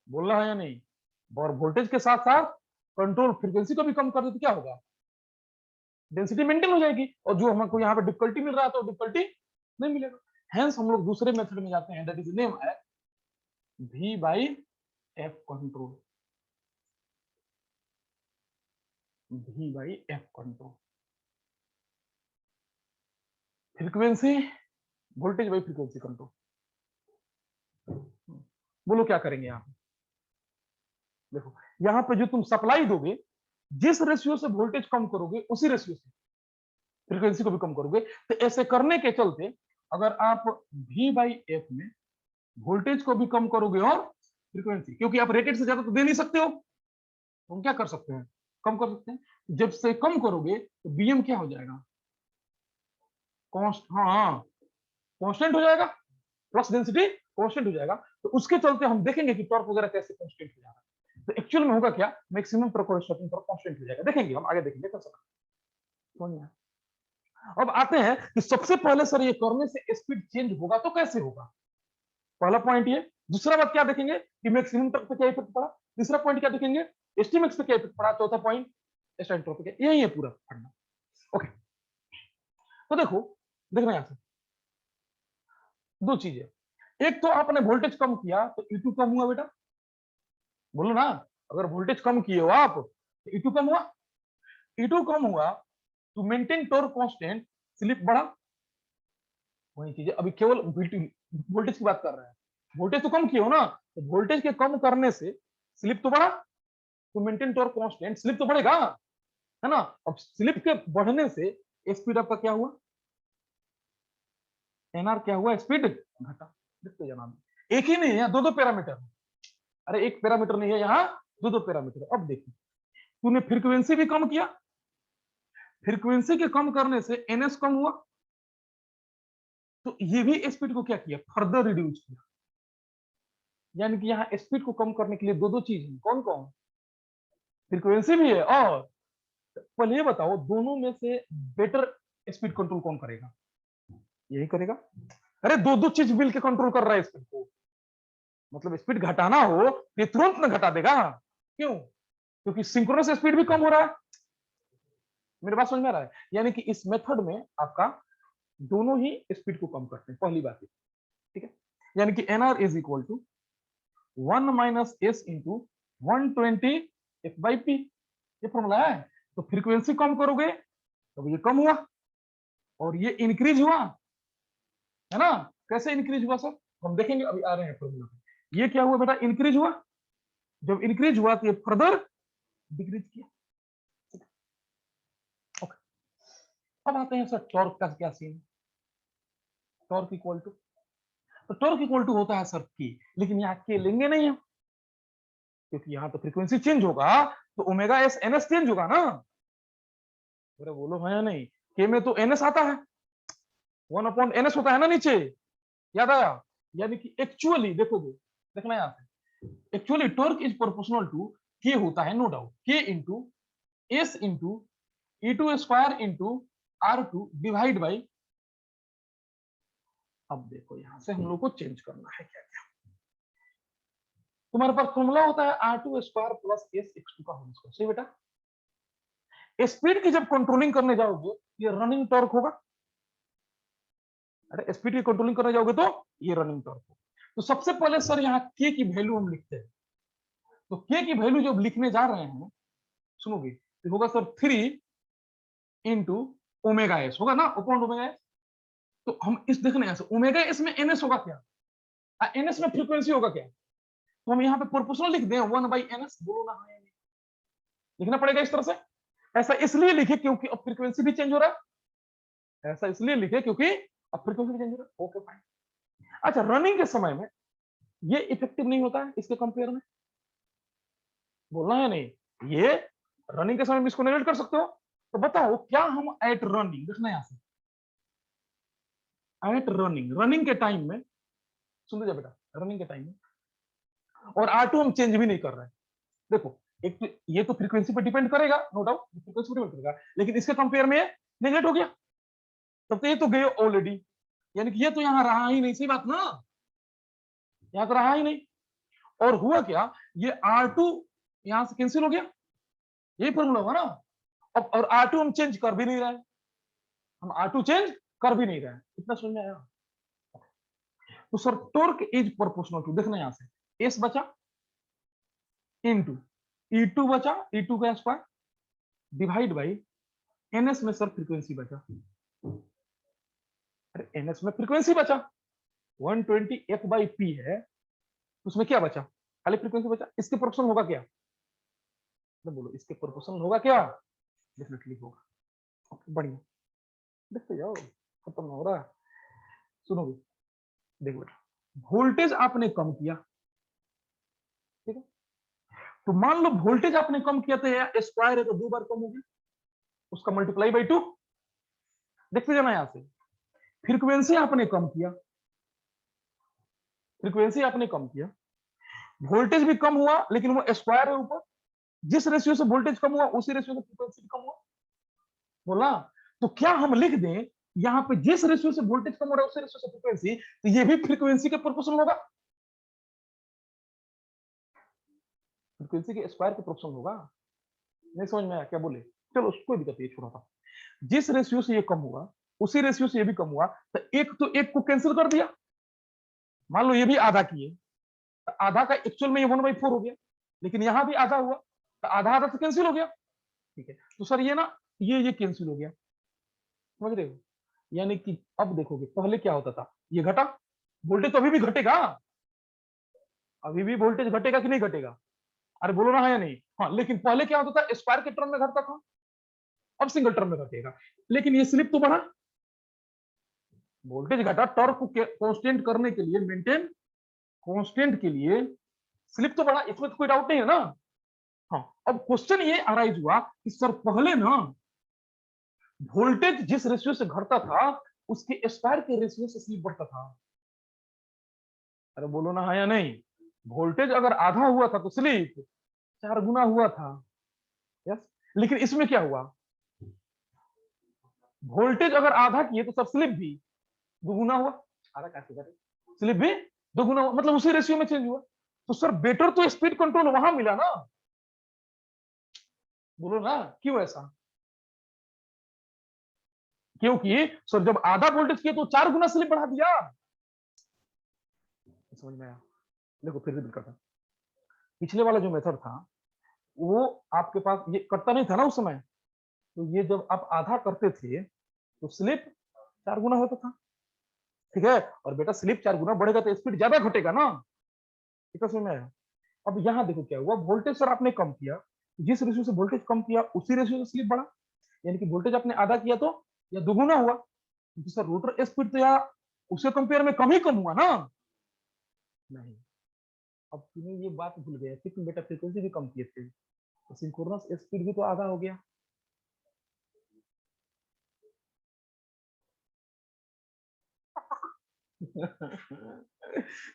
बोल रहा है या नहीं? और वोल्टेज के साथ साथ कंट्रोल फ्रीक्वेंसी को भी कम कर दे तो क्या होगा, डेंसिटी मेंटेन हो जाएगी, और जो हमको यहाँ पे डिफिकल्टी मिल रहा है तो डिफिकल्टी नहीं मिलेगा। हेंस हम लोग दूसरे मेथड में जाते हैं, दैट इज नेम है V by F control, V by F control, frequency voltage by frequency control. बोलो क्या करेंगे यहाँ पे, देखो यहाँ पे जो तुम सप्लाई दोगे, जिस रेशियो से वोल्टेज कम करोगे उसी रेशियो से फ्रीक्वेंसी को भी कम करोगे। तो ऐसे करने के चलते अगर आप V बाई एफ में वोल्टेज को भी कम करोगे और फ्रीक्वेंसी, क्योंकि आप रेटेड से ज्यादा तो दे नहीं सकते हो, तो क्या कर सकते हैं, कम कर सकते हैं। जब से कम करोगे तो बीएम क्या हो जाएगा, हाँ कांस्टेंट हो जाएगा, फ्लक्स डेंसिटी कांस्टेंट हो जाएगा। तो उसके चलते हम देखेंगे कि टॉर्क वगैरह कैसे कांस्टेंट हो जाएगा। तो एक्चुअल में होगा क्या, मैक्सिमम टॉर्क और स्टार्टिंग टॉर्क कांस्टेंट हो जाएगा, देखेंगे हम आगे, देखेंगे कर सकते। अब आते हैं कि सबसे पहले सर ये करने से स्पीड चेंज होगा तो कैसे होगा, पहला पॉइंट ये। दूसरा बात क्या देखेंगे कि मैक्सिमम टॉर्क पे क्या इफेक्ट पड़ा, तीसरा पॉइंट क्या देखेंगे, एसटीमैक्स पे क्या इफेक्ट पड़ा, चौथा पॉइंट स्टार्टिंग टॉर्क पे, यही है पूरा पढ़ना। ओके तो देखो, देखना यहां से दो चीजें, एक तो आपने वोल्टेज कम किया तो E2 कम हुआ बेटा, बोलो ना, अगर वोल्टेज कम किए हो आप तो E2 कम हुआ, E2 कम हुआ to maintain torque constant, slip बढ़ा, वही चीज है। अभी केवल वोल्टेज की बात कर रहे हैं, वोल्टेज तो कम किए हो ना, तो वोल्टेज के कम करने से स्लिप तो बढ़ा, to maintain torque constant slip तो बढ़ेगा, है ना। अब स्लिप के बढ़ने से स्पीड अप का क्या हुआ, एनआर क्या हुआ, स्पीड घटा। देखते जाना, एक ही नहीं है, दो दो पैरामीटर, अरे एक पैरामीटर नहीं है यहाँ, दो दो पैरामीटर। अब देखिए तूने फ्रीक्वेंसी भी कम किया, फ्रीक्वेंसी के कम करने से एनएस कम हुआ, तो ये भी स्पीड को क्या किया, फर्दर रिड्यूस किया। यानी कि यहाँ स्पीड को कम करने के लिए दो दो चीज है, कौन कौन, फ्रीक्वेंसी भी है और पहले ये बताओ दोनों में से बेटर स्पीड कंट्रोल कौन करेगा? यही करेगा। अरे दो दो चीज मिल के कंट्रोल कर रहा है स्पीड को, मतलब स्पीड घटाना हो ये तुरंत न घटा देगा। क्यों? क्योंकि सिंक्रोनस स्पीड भी कम हो रहा है। मेरे बात समझ में आ रहा है? यानी कि इस मेथड में आपका दोनों ही स्पीड को कम करते हैं, पहली बात है। ठीक है, यानी कि NR is equal to 1 minus S into 120 F by P, ये फॉर्मूला है। तो फ्रीक्वेंसी कम करोगे तो ये कम हुआ और ये इंक्रीज हुआ, है ना? कैसे इंक्रीज हुआ सर? हम देखेंगे, अभी आ रहे हैं फॉर्मूला। ये क्या हुआ बेटा? इंक्रीज हुआ। जब इंक्रीज हुआ तो ये फर्दर डिक्रीज किया। ओके, अब आते हैं सर टॉर्क का क्या सीन। टॉर्क इक्वल टू, तो टॉर्क इक्वल टू होता है सर के, लेकिन यहाँ के लेंगे नहीं हम, क्योंकि यहाँ तो फ्रीक्वेंसी चेंज होगा तो omega S N S change होगा ना। अरे बोलो है या नहीं? के में तो एन एस आता है, 1/ns होता है ना नीचे, याद आया? यानी कि एक्चुअली देखोगे, देखना यहाँ से, actually torque is proportional to K होता है, no doubt, K into S into E2 square into R2 divide by, अब देखो यहां से हम लोग को चेंज करना है क्या क्या। तुम्हारे पास फॉर्मूला होता है R2 square plus S x2 का होल स्क्वायर, सही बेटा? स्पीड की जब कंट्रोलिंग करने जाओगे ये रनिंग टॉर्क होगा। अरे स्पीड की कंट्रोलिंग करने जाओगे तो ये रनिंग टॉर्क होगा। तो सबसे पहले सर यहाँ के की वैल्यू हम लिखते हैं। तो के की वैल्यू जब लिखने जा रहे हैं, सुनोगे, तो होगा सर 3 इंटू ओमेगा एस, होगा ना, अपॉन ओमेगा एस। तो हम इस देखने ऐसे ओमेगा एस में एनएस होगा क्या, एनएस में फ्रीक्वेंसी होगा क्या, तो हम यहाँ पे प्रोपोर्शनल लिख दें 1/ns, बोलो ना हाँ या नहीं? लिखना पड़ेगा इस तरह से। ऐसा इसलिए लिखे क्योंकि अब फ्रीक्वेंसी भी चेंज हो रहा है, ऐसा इसलिए लिखे क्योंकि अब फ्रीक्वेंसी भी चेंज हो रहा है। Okay fine. अच्छा, रनिंग के समय में ये इफेक्टिव नहीं होता है इसके कंपेयर में, बोलना है नहीं? ये रनिंग के समय में इसको नेगलेक्ट कर सकते हो। तो बताओ क्या हम एट रनिंग, देखना यहां से, एट रनिंग, रनिंग के टाइम में, सुन लीजिए बेटा, रनिंग के टाइम में, और R2 हम चेंज भी नहीं कर रहे हैं। देखो एक तो ये तो फ्रीक्वेंसी पर डिपेंड करेगा, नो डाउट फ्रीक्वेंसी पर डिपेंड करेगा, लेकिन इसके कंपेयर में नेगलेक्ट हो गया, तब तो ये तो गए ऑलरेडी, यानी कि ये तो यहाँ रहा ही नहीं, सही बात ना, यहाँ तो रहा ही नहीं। और हुआ क्या, ये R2 यहां से कैंसिल हो गया, यही फॉर्मूला होगा ना। अब और R2 हम चेंज कर भी नहीं रहे, हम R2 चेंज कर भी नहीं रहे, इतना समझ में आया? तो sir torque is proportional to, देखना यहां से, एस बचा इनटू E2 बचा, E2 का स्क्वायर डिवाइड बाई एनएस में सर फ्रीक्वेंसी बचा। अरे एनएस में फ्रीक्वेंसी बचा 120 एफ बाई पी है, उसमें क्या बचा, खाली फ्रीक्वेंसी बचा। इसके प्रोपोर्शनल होगा क्या, तो बोलो इसके प्रोपोर्शनल होगा क्या? डेफिनेटली होगा। बढ़िया, देखते जाओ, खत्म हो रहा है। सुनोगे, देखो बेटा, वोल्टेज आपने कम किया, ठीक है, तो मान लो वोल्टेज आपने कम किया तो स्क्वायर है तो 2 बार कम हो गया, उसका मल्टीप्लाई बाई 2, देखते जाना यहां से। फ्रीक्वेंसी आपने कम किया, फ्रीक्वेंसी आपने कम किया, वोल्टेज भी कम हुआ, लेकिन वो स्क्वायर है ऊपर, जिस रेशियो से वोल्टेज कम हुआ उसी रेशियो से फ्रीक्वेंसी भी कम हुआ, बोला। तो क्या हम लिख दें यहाँ पे जिस रेशियो से वोल्टेज कम हो रहा है उसी रेशियो से फ्रीक्वेंसी, तो ये भी फ्रीक्वेंसी के प्रोपोर्शनल होगा, फ्रीक्वेंसी के स्क्वायर के प्रोपोर्शनल होगा। नहीं समझ में आया क्या बोले? चलो कोई दिक्कत नहीं, छोड़ा था। जिस रेशियो से ये कम हुआ उसी रेशियो से ये भी कम हुआ, तो एक को कैंसिल कर दिया। मान लो ये भी आधा किए, तो आधा का एक्चुअल में ये 1/4 हो गया, लेकिन यहां भी आधा हुआ तो आधा आधा तो कैंसिल हो गया, ठीक है। तो सर ये ना, ये कैंसिल हो गया, समझ रहे हो? यानी कि अब देखोगे पहले क्या होता था, ये घटा, वोल्टेज तो अभी भी घटेगा, अभी भी वोल्टेज घटेगा कि नहीं घटेगा? अरे बोलो ना है या नहीं? हाँ, लेकिन पहले क्या होता था, स्क्वायर के टर्म में घटता था, अब सिंगल टर्म में घटेगा, लेकिन ये स्लिप तो बढ़ा, वोल्टेज घटा, टॉर्क को कांस्टेंट करने के लिए, मेंटेन कांस्टेंट के लिए स्लिप तो बढ़ा, इसमें तो कोई डाउट नहीं है ना। हाँ, अब क्वेश्चन ये अराइज हुआ कि सर पहले ना वोल्टेज जिस रेशियो से घटता था उसके स्क्वायर के रेशियो से स्लिप बढ़ता था। अरे बोलो ना हाँ या नहीं? वोल्टेज अगर आधा हुआ था तो स्लिप 4 गुना हुआ था, यस। लेकिन इसमें क्या हुआ, वोल्टेज अगर आधा किए तो सब स्लिप भी दुगुना हुआ, आधा कैसे करें, स्लिप भी दुगुना हुआ, मतलब उसी रेशियो में चेंज हुआ। तो सर बेटर तो स्पीड कंट्रोल वहां मिला ना, बोलो ना क्यों ऐसा, क्योंकि सर जब आधा वोल्टेज किया तो 4 गुना स्लिप बढ़ा दिया। समझ में आया? देखो फिर रिपीट करता, पिछले वाला जो मेथड था वो आपके पास ये कटता नहीं था ना उस समय, तो ये जब आप आधा करते थे तो स्लिप 4 गुना होता था, ठीक है, और बेटा स्लिप 4 गुना बढ़ेगा तो स्पीड ज्यादा घटेगा ना, ठीक है, समझ में आया? अब यहाँ देखो क्या हुआ, वोल्टेज सर आपने कम किया, जिस रेशियो से वोल्टेज कम किया उसी रेशियो से स्लिप बढ़ा, यानी कि वोल्टेज आपने आधा किया तो या दुगुना हुआ, तो सर रोटर स्पीड तो यार उससे कंपेयर में कम ही कम हुआ ना, नहीं। अब तुम्हें ये बात भूल गया कि तुम बेटा फ्रीक्वेंसी भी कम किए थे, तो सिंक्रोनस स्पीड भी तो आधा हो गया।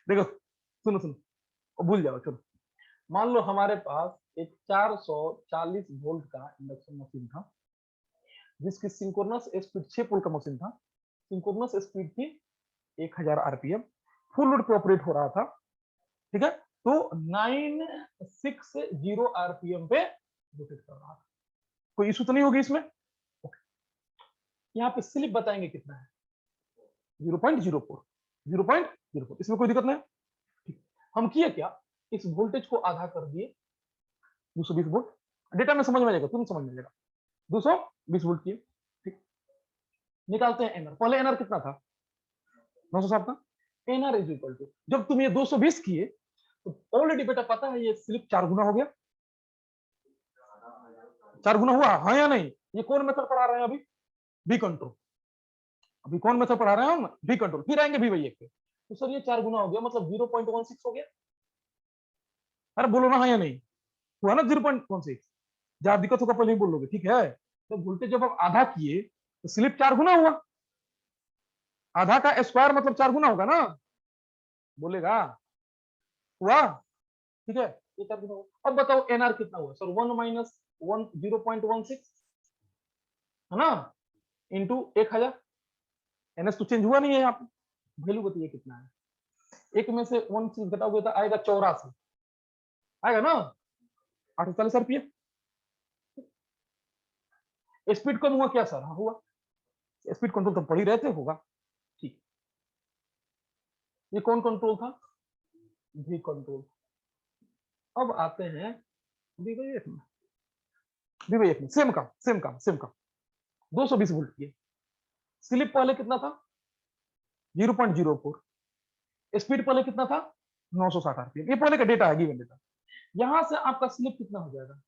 देखो सुनो सुनो, भूल जाओ चलो, मान लो हमारे पास एक 440 वोल्ट का इंडक्शन मशीन था जिसकी सिंक्रोनस स्पीड 6 पोल का मशीन था, सिंक्रोनस स्पीड थी 1000 आरपीएम, फुल लोड पे ऑपरेट हो रहा था, ठीक है, तो 960 आरपीएम पे रोटेट कर रहा था, कोई इशू तो नहीं होगी इसमें। यहाँ पे स्लिप बताएंगे कितना है, 0.04, 0.04, इसमें कोई दिक्कत नहीं। ठीक, हम किए क्या, इस वोल्टेज को आधा कर दिए 220 वोल्ट, डेटा में समझ में आ जाएगा, तुम समझ में आ जाएगा, 220 वोल्ट किए, ठीक, निकालते हैं एनआर, पहले एनआर कितना था, 960 था, एनआर इज इक्वल टू, जब तुम ये 220 किए तो ऑलरेडी बेटा पता है ये स्लिप 4 गुना हो गया, 4 गुना हुआ, हाँ या नहीं? ये कौन मेथड पढ़ा रहे हैं अभी, बी कंट्रोल, अभी कौन मेथड पढ़ा रहे हैं हम, बी कंट्रोल, फिर आएंगे बी वही एक पे, तो सर ये 4 गुना हो गया मतलब 0.16 हो गया, अरे बोलो ना हाँ या नहीं, हुआ ना 0.16, जहां दिक्कत होगा पहले ही बोल लोगे, ठीक है, तो वोल्टेज जब आप आधा किए तो स्लिप 4 गुना हुआ, आधा का स्क्वायर मतलब 4 गुना होगा ना, बोलेगा, हुआ, ठीक है, ये 4 गुना हुआ। अब बताओ एनआर कितना हुआ सर, 1 माइनस 1 0.16 है ना, इंटू 1000, एनएस तो चेंज हुआ नहीं है यहाँ पे, वैल्यू बताइए कितना है, एक में से 1 चीज घटाओगे तो आएगा 84, आएगा ना 48 आरपीएम, स्पीड कम हुआ क्या सर, हाँ हुआ, स्पीड कंट्रोल तो पढ़ ही रहते होगा, ठीक, ये कौन कंट्रोल था, भी कंट्रोल। अब आते हैं विवेक में, विवेक में सेम काम सेम काम सेम काम, 220 वोल्ट की स्लिप पहले कितना था 0.04, स्पीड पहले कितना था 960 आरपीएम, ये पहले का डेटा है, गिवन डेटा, यहां से आपका स्लिप कितना हो जाएगा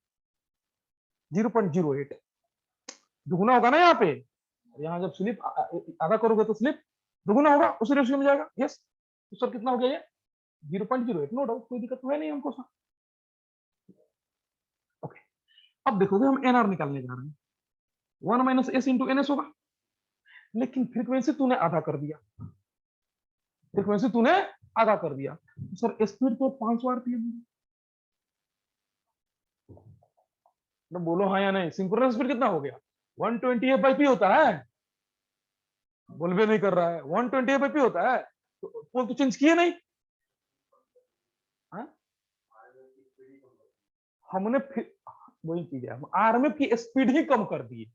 0.08, दुगुना होगा ना यहाँ पे, यहाँ जब स्लिप आधा करोगे तो स्लिप दुगुना होगा, उसी रेशियो में जाएगा, यस, तो सर कितना हो गया ये 0.08, नो डाउट, कोई दिक्कत तो है नहीं हमको सर, ओके। अब देखोगे हम एनआर निकालने जा रहे हैं, 1 माइनस एस इंटू एनएस होगा, लेकिन फ्रीक्वेंसी तूने आधा कर दिया, फ्रीक्वेंसी तूने आधा कर दिया, तो सर स्पीड तो 500 आरपीएम, तो बोलो हाँ या नहीं, सिंक्रोनस स्पीड कितना हो गया 120 एफ बाई पी होता है, बोलबे नहीं कर रहा है, 120 एफ बाई पी होता है, तो पोल तो चेंज किए नहीं, हाँ? हमने फिर वही चीज है, हम आरएमएफ की स्पीड ही कम कर दी,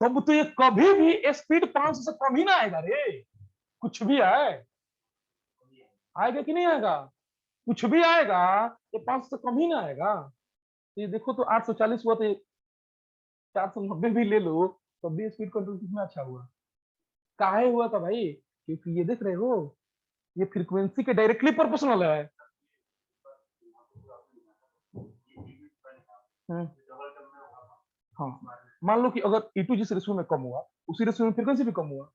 तब तो ये कभी भी स्पीड 500 से कम ही ना आएगा रे, कुछ भी आए, आएगा कि नहीं आएगा, कुछ भी आएगा ये 500 से कम ही ना आएगा, तो ये देखो तो 840 हुआ तो 490 भी ले लो, तब भी स्पीड कंट्रोल कितना अच्छा हुआ, काहे हुआ था भाई, क्योंकि ये देख रहे हो ये फ्रीक्वेंसी के डायरेक्टली प्रोपोर्शनल है, हम्म, हाँ, मान लो कि अगर E2 जिस रेशियो में कम हुआ उसी रेशियो में फ्रीक्वेंसी भी कम हुआ,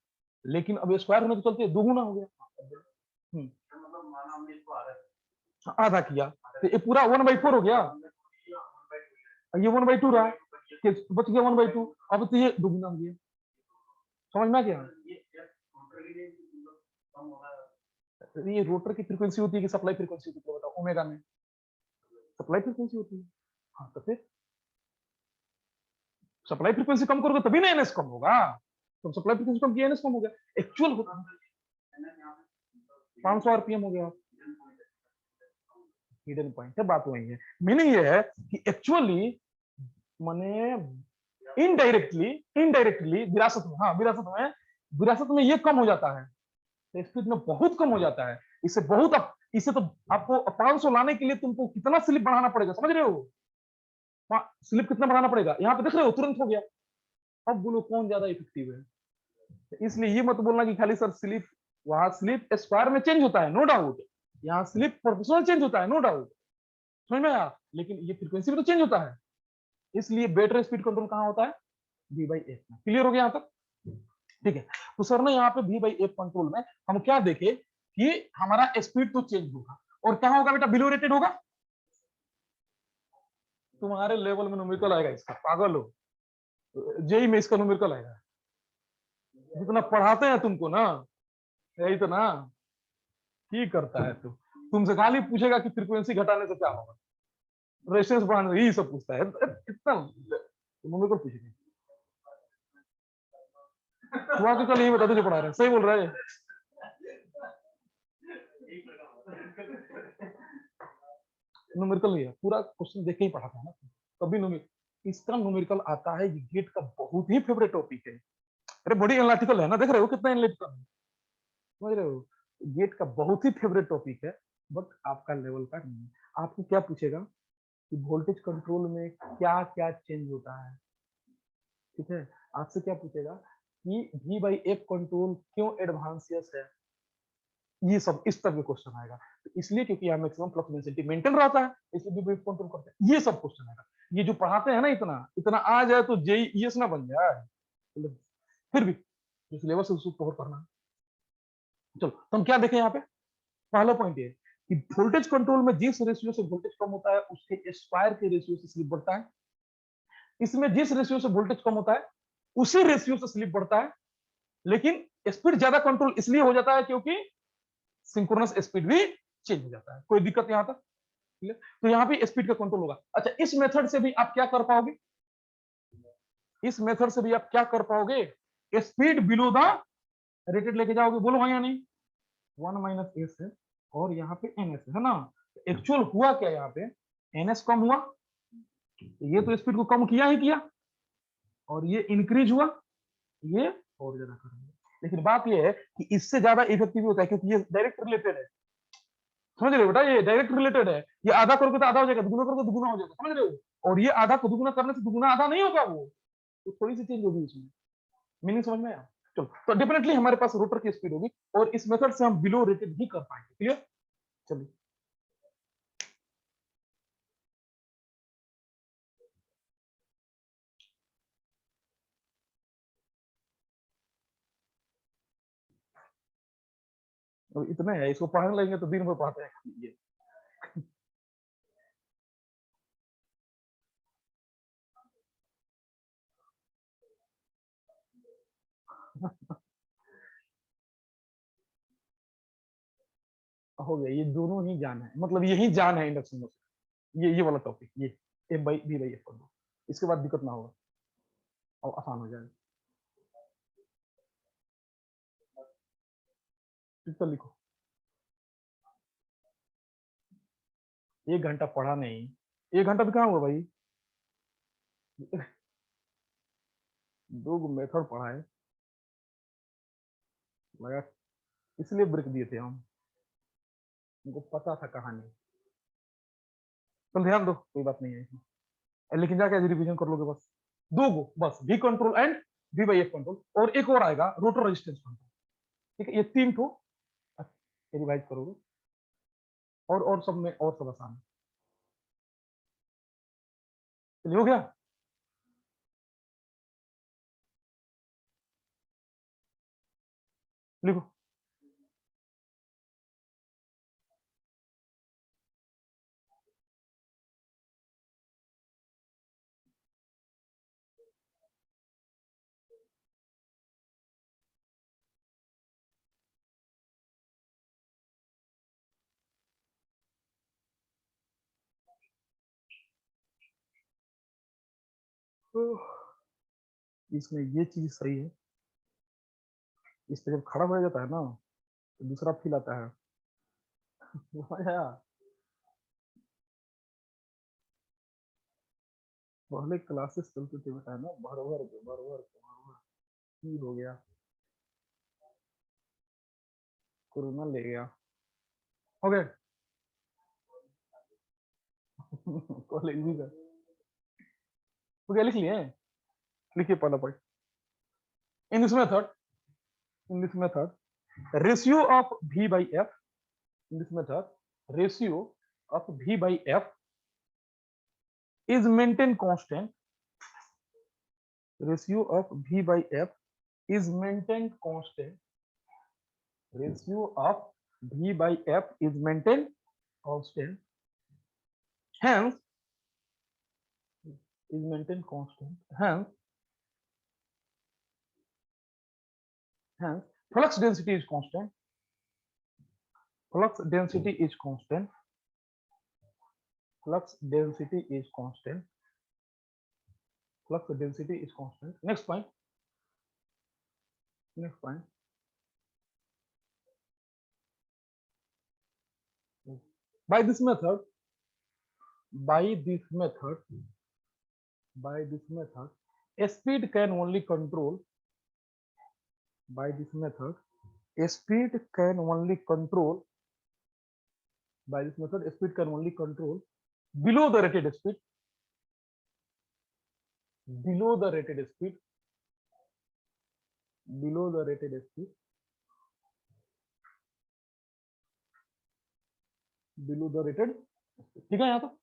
लेकिन अब ये स्क्वायर होने के चलते दुगुना हो गया, हम्म, आधा किया तो ये पूरा 1/4 हो गया, ये 1/2 रहा, बच गया 1/2, अब तो ये दुगुना हो गया, समझ में आ गया, ये रोटर की फ्रीक्वेंसी होती है कि सप्लाई फ्रीक्वेंसी होती है, बताओ ओमेगा में सप्लाई फ्रीक्वेंसी होती है, हाँ तो फिर सप्लाई फ्रीक्वेंसी कम करोगे तभी ना एनएस कम होगा। तो सप्लाई फ्रीक्वेंसी कम किया, एनएस कम हो गया। एक्चुअल 500 आरपीएम हो गया। हिडन पॉइंट है, बात वही है। मीनिंग ये है कि एक्चुअली माने इनडायरेक्टली, इनडायरेक्टली विरासत में, हाँ विरासत में ये कम हो जाता है, तो स्पीड में बहुत कम हो जाता है। इससे बहुत इसे तो आपको 500 लाने के लिए तुमको कितना स्लिप बढ़ाना पड़ेगा, समझ रहे हो? स्लिप कितना बढ़ाना पड़ेगा, यहाँ पे देख रहे हो तुरंत हो गया। अब बोलो कौन ज्यादा इफेक्टिव है? इसलिए ये मत बोलना कि खाली सर स्लिप, वहां स्लिप स्क्वायर में चेंज होता है, नो डाउट। यहाँ स्लिप प्रोपोर्शनल चेंज होता है, नो डाउट, समझ में आया? लेकिन ये फ्रीक्वेंसी भी तो चेंज होता है। इसलिए बेटर स्पीड कंट्रोल कहाँ होता है? V बाई एफ में। क्लियर हो गया यहाँ तक? ठीक है। तो सर ना यहाँ पे V बाई एफ कंट्रोल में हम क्या देखे कि हमारा स्पीड तो चेंज होगा, और क्या होगा बेटा? बिलो रेटेड होगा। तुम्हारे लेवल में न्यूमेरिकल आएगा इसका, पागल हो? जेई में इसका न्यूमेरिकल आएगा। जितना पढ़ाते हैं तुमको ना, यही तो ना, ठीक करता है तू। तुमसे खाली पूछेगा कि फ्रीक्वेंसी घटाने से क्या होगा, रेजिस्टेंस बढ़ाने से, यही सब पूछता है। इतना न्यूमेरिकल पूछेगा। तू आके कल यही बता दो जो पढ़ा रहे हैं, सही बोल रहा है। न्यूमेरिकल नहीं है, पूरा क्वेश्चन देख के ही पढ़ाता है ना कभी न्यूमेरिकल। इसका न्यूमेरिकल आता है, ये गेट का बहुत ही फेवरेट टॉपिक है। अरे बड़ी एनालिटिकल है ना, देख रहे हो कितना एनालिटिकल है, समझ रहे हो? गेट का बहुत ही फेवरेट टॉपिक है, बट आपका लेवल का नहीं है। आपको क्या पूछेगा कि वोल्टेज कंट्रोल में क्या क्या चेंज होता है, ठीक है? आपसे क्या पूछेगा कि वी बाई एफ कंट्रोल क्यों एडवांसियस है, ये सब इस तरह के क्वेश्चन आएगा। तो इसलिए क्योंकि यहाँ मैक्सिमम फ्लक्स डेंसिटी मेंटेन रहता है, इसलिए वी बाई एफ कंट्रोल करते हैं। ये सब क्वेश्चन आएगा। ये जो पढ़ाते हैं ना, इतना इतना आ जाए तो जेई ईएस ना बन जाए, फिर भी जो सिलेबस है उसको कवर करना। चलो तो हम क्या देखें यहाँ पे? पहला पॉइंट ये कि वोल्टेज कंट्रोल में जिस रेशियो से वोल्टेज कम होता है उसके स्क्वायर के रेशियो से स्लिप बढ़ता है। इसमें जिस रेशियो से वोल्टेज कम होता है उसी रेशियो से स्लिप बढ़ता है, लेकिन स्पीड ज्यादा कंट्रोल इसलिए हो जाता है क्योंकि सिंक्रोनस स्पीड भी चेंज हो जाता है। कोई दिक्कत यहाँ तक? तो यहाँ पे स्पीड का कंट्रोल होगा। अच्छा, इस मेथड से भी आप क्या कर पाओगे? इस मेथड से भी आप क्या कर पाओगे? स्पीड बिलो द रेटेड लेके जाओगे। बोलो हाँ या नहीं? 1 - s है और यहाँ पे ns है ना। एक्चुअल हुआ क्या यहाँ पे? ns कम हुआ, ये तो स्पीड को कम किया ही किया, और ये इंक्रीज हुआ, ये और ज्यादा कर दिया। लेकिन बात ये है कि इससे ज्यादा इफेक्टिव होता है क्योंकि ये डायरेक्ट रिलेटेड है। समझ रहे हो बेटा? ये डायरेक्ट रिलेटेड है। ये आधा करोगे तो आधा हो जाएगा, दुगुना करोगे तो दुगुना हो जाएगा, समझ रहे हो? और ये आधा को दुगुना करने से दुगुना आधा नहीं होगा, वो तो थोड़ी सी चेंज होगी उसमें। मीनिंग समझ में आया? चलो, तो डेफिनेटली हमारे पास रोटर की स्पीड होगी, और इस मेथड से हम बिलो रेटेड ही कर पाएंगे। क्लियर? चलिए, अब इतना है, इसको पढ़ने लगेंगे तो दिन भर पढ़ते हैं ये। हो गया, ये दोनों ही जान है, मतलब यही जान है इंडक्शन में। ये वाला टॉपिक, ये F by B by F कर दो, इसके बाद दिक्कत ना होगा और आसान हो जाएगा। तो लिखो, 1 घंटा पढ़ा नहीं, 1 घंटा भी कहाँ हुआ भाई? 2 मेथड पढ़ाए, लगा इसलिए ब्रेक दिए थे हम, उनको पता था कहानी। तो ध्यान दो, कोई बात नहीं है इसमें। लेकिन जाके रिवीजन कर लोगे बस। 2 बस, V control and V by F control, और एक और आएगा रोटर रेजिस्टेंस कंट्रोल। ठीक है, ये 3 ठो रिवाइज करोगे, और सब में और सब आसान है। चलिए, हो गया? लिखो। इसमें ये चीज सही है, इस पे जब खड़ा हो जाता है ना तो दूसरा फील आता है। पहले क्लासेस चलते थे बेटा ना, भर भर के भर भर के भर भर की हो गया, कोरोना ले गया। हो गए। कॉलेज भी का हो गया, लिख लिए। लिखिए पहला point. In this method, in this method ratio of v by f, in this method ratio of v by f is maintained constant, ratio of v by f is maintained constant, ratio of v by f is maintained constant, hence is maintained constant, hence flux density is constant, flux density is constant, flux density is constant, flux density is constant. Next point, next point. By this method, by this method, by this method, speed can only control, by this method, speed can only control, by this method, speed can only control below the rated speed, below the rated speed, below the rated speed, below the rated speed. ठीक है यहाँ तो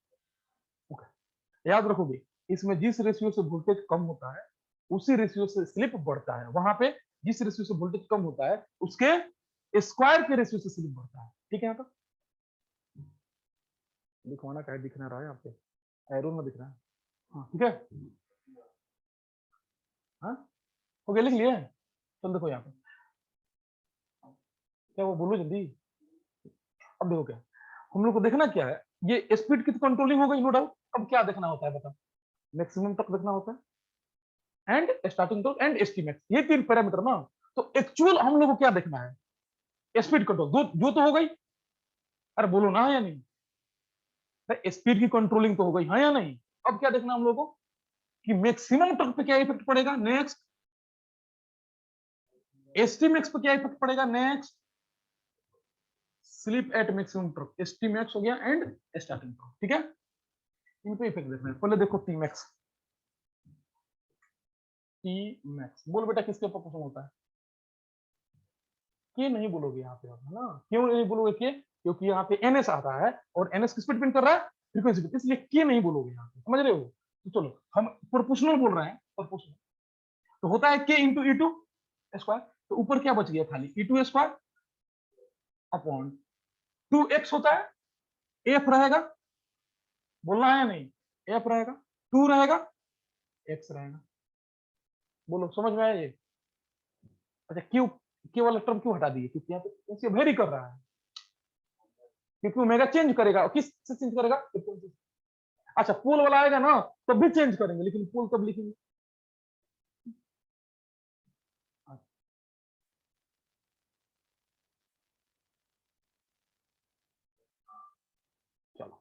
याद रखोगे, इसमें जिस ratio से voltage कम होता है उसी रेशियो से स्लिप बढ़ता है, वहां पे जिस रेशियो से वोल्टेज कम होता है उसके स्क्वायर के रेशियो से स्लिप बढ़ता है। ठीक है यहाँ तो दिखवाना क्या दिख रहा है यहाँ पे, एरो में दिख रहा है। हाँ ठीक है, हाँ हो गया, लिख लिए। चल देखो यहाँ पे क्या वो बोलो जल्दी। अब देखो क्या हम लोग को देखना क्या है, ये स्पीड की कंट्रोलिंग हो गई नो डाउट। अब क्या देखना होता है बता, मैक्सिमम तक देखना होता है and starting to and estimate, ये तीन पैरामीटर ना। तो एक्चुअल हम लोग को क्या देखना है, स्पीड कंट्रोल जो तो हो गई, अरे बोलो ना या नहीं, स्पीड की कंट्रोलिंग तो हो गई हाँ या नहीं। अब क्या देखना हम लोग को कि मैक्सिमम टॉर्क पे क्या इफेक्ट पड़ेगा, नेक्स्ट एस्टिमेक्स पे क्या इफेक्ट पड़ेगा, next slip at maximum torque, एस्टिमेक्स हो गया एंड स्टार्टिंग टॉर्क। ठीक है, इन पे इफेक्ट देखना है। पहले देखो टी मैक्स, टी मैक्स बोल बेटा किसके ऊपर क्वेश्चन होता है, के नहीं बोलोगे यहाँ पे है ना, क्यों नहीं बोलोगे के, क्योंकि यहाँ पे एनएस आता है और एनएस किस पे डिपेंड कर रहा है, फ्रीक्वेंसी पे, इसलिए के नहीं बोलोगे यहाँ पे, समझ रहे हो। तो चलो हम प्रोपोर्शनल बोल रहे हैं, प्रोपोर्शनल तो होता है के इंटू ई टू स्क्वायर, तो ऊपर क्या बच गया खाली ई टू स्क्वायर अपॉन 2x होता है, एफ रहेगा, बोलना है या नहीं, एफ रहेगा, 2 रहेगा, एक्स रहेगा। बोलो समझ में आया ये। अच्छा क्यों के वाला टर्म क्यों हटा दिए, क्योंकि यहाँ पे वेरी कर रहा है, क्योंकि ओमेगा चेंज करेगा, किस से चेंज करेगा, फ्रीक्वेंसी। अच्छा पोल वाला आएगा ना तब भी चेंज करेंगे, लेकिन पोल तब लिखेंगे। चलो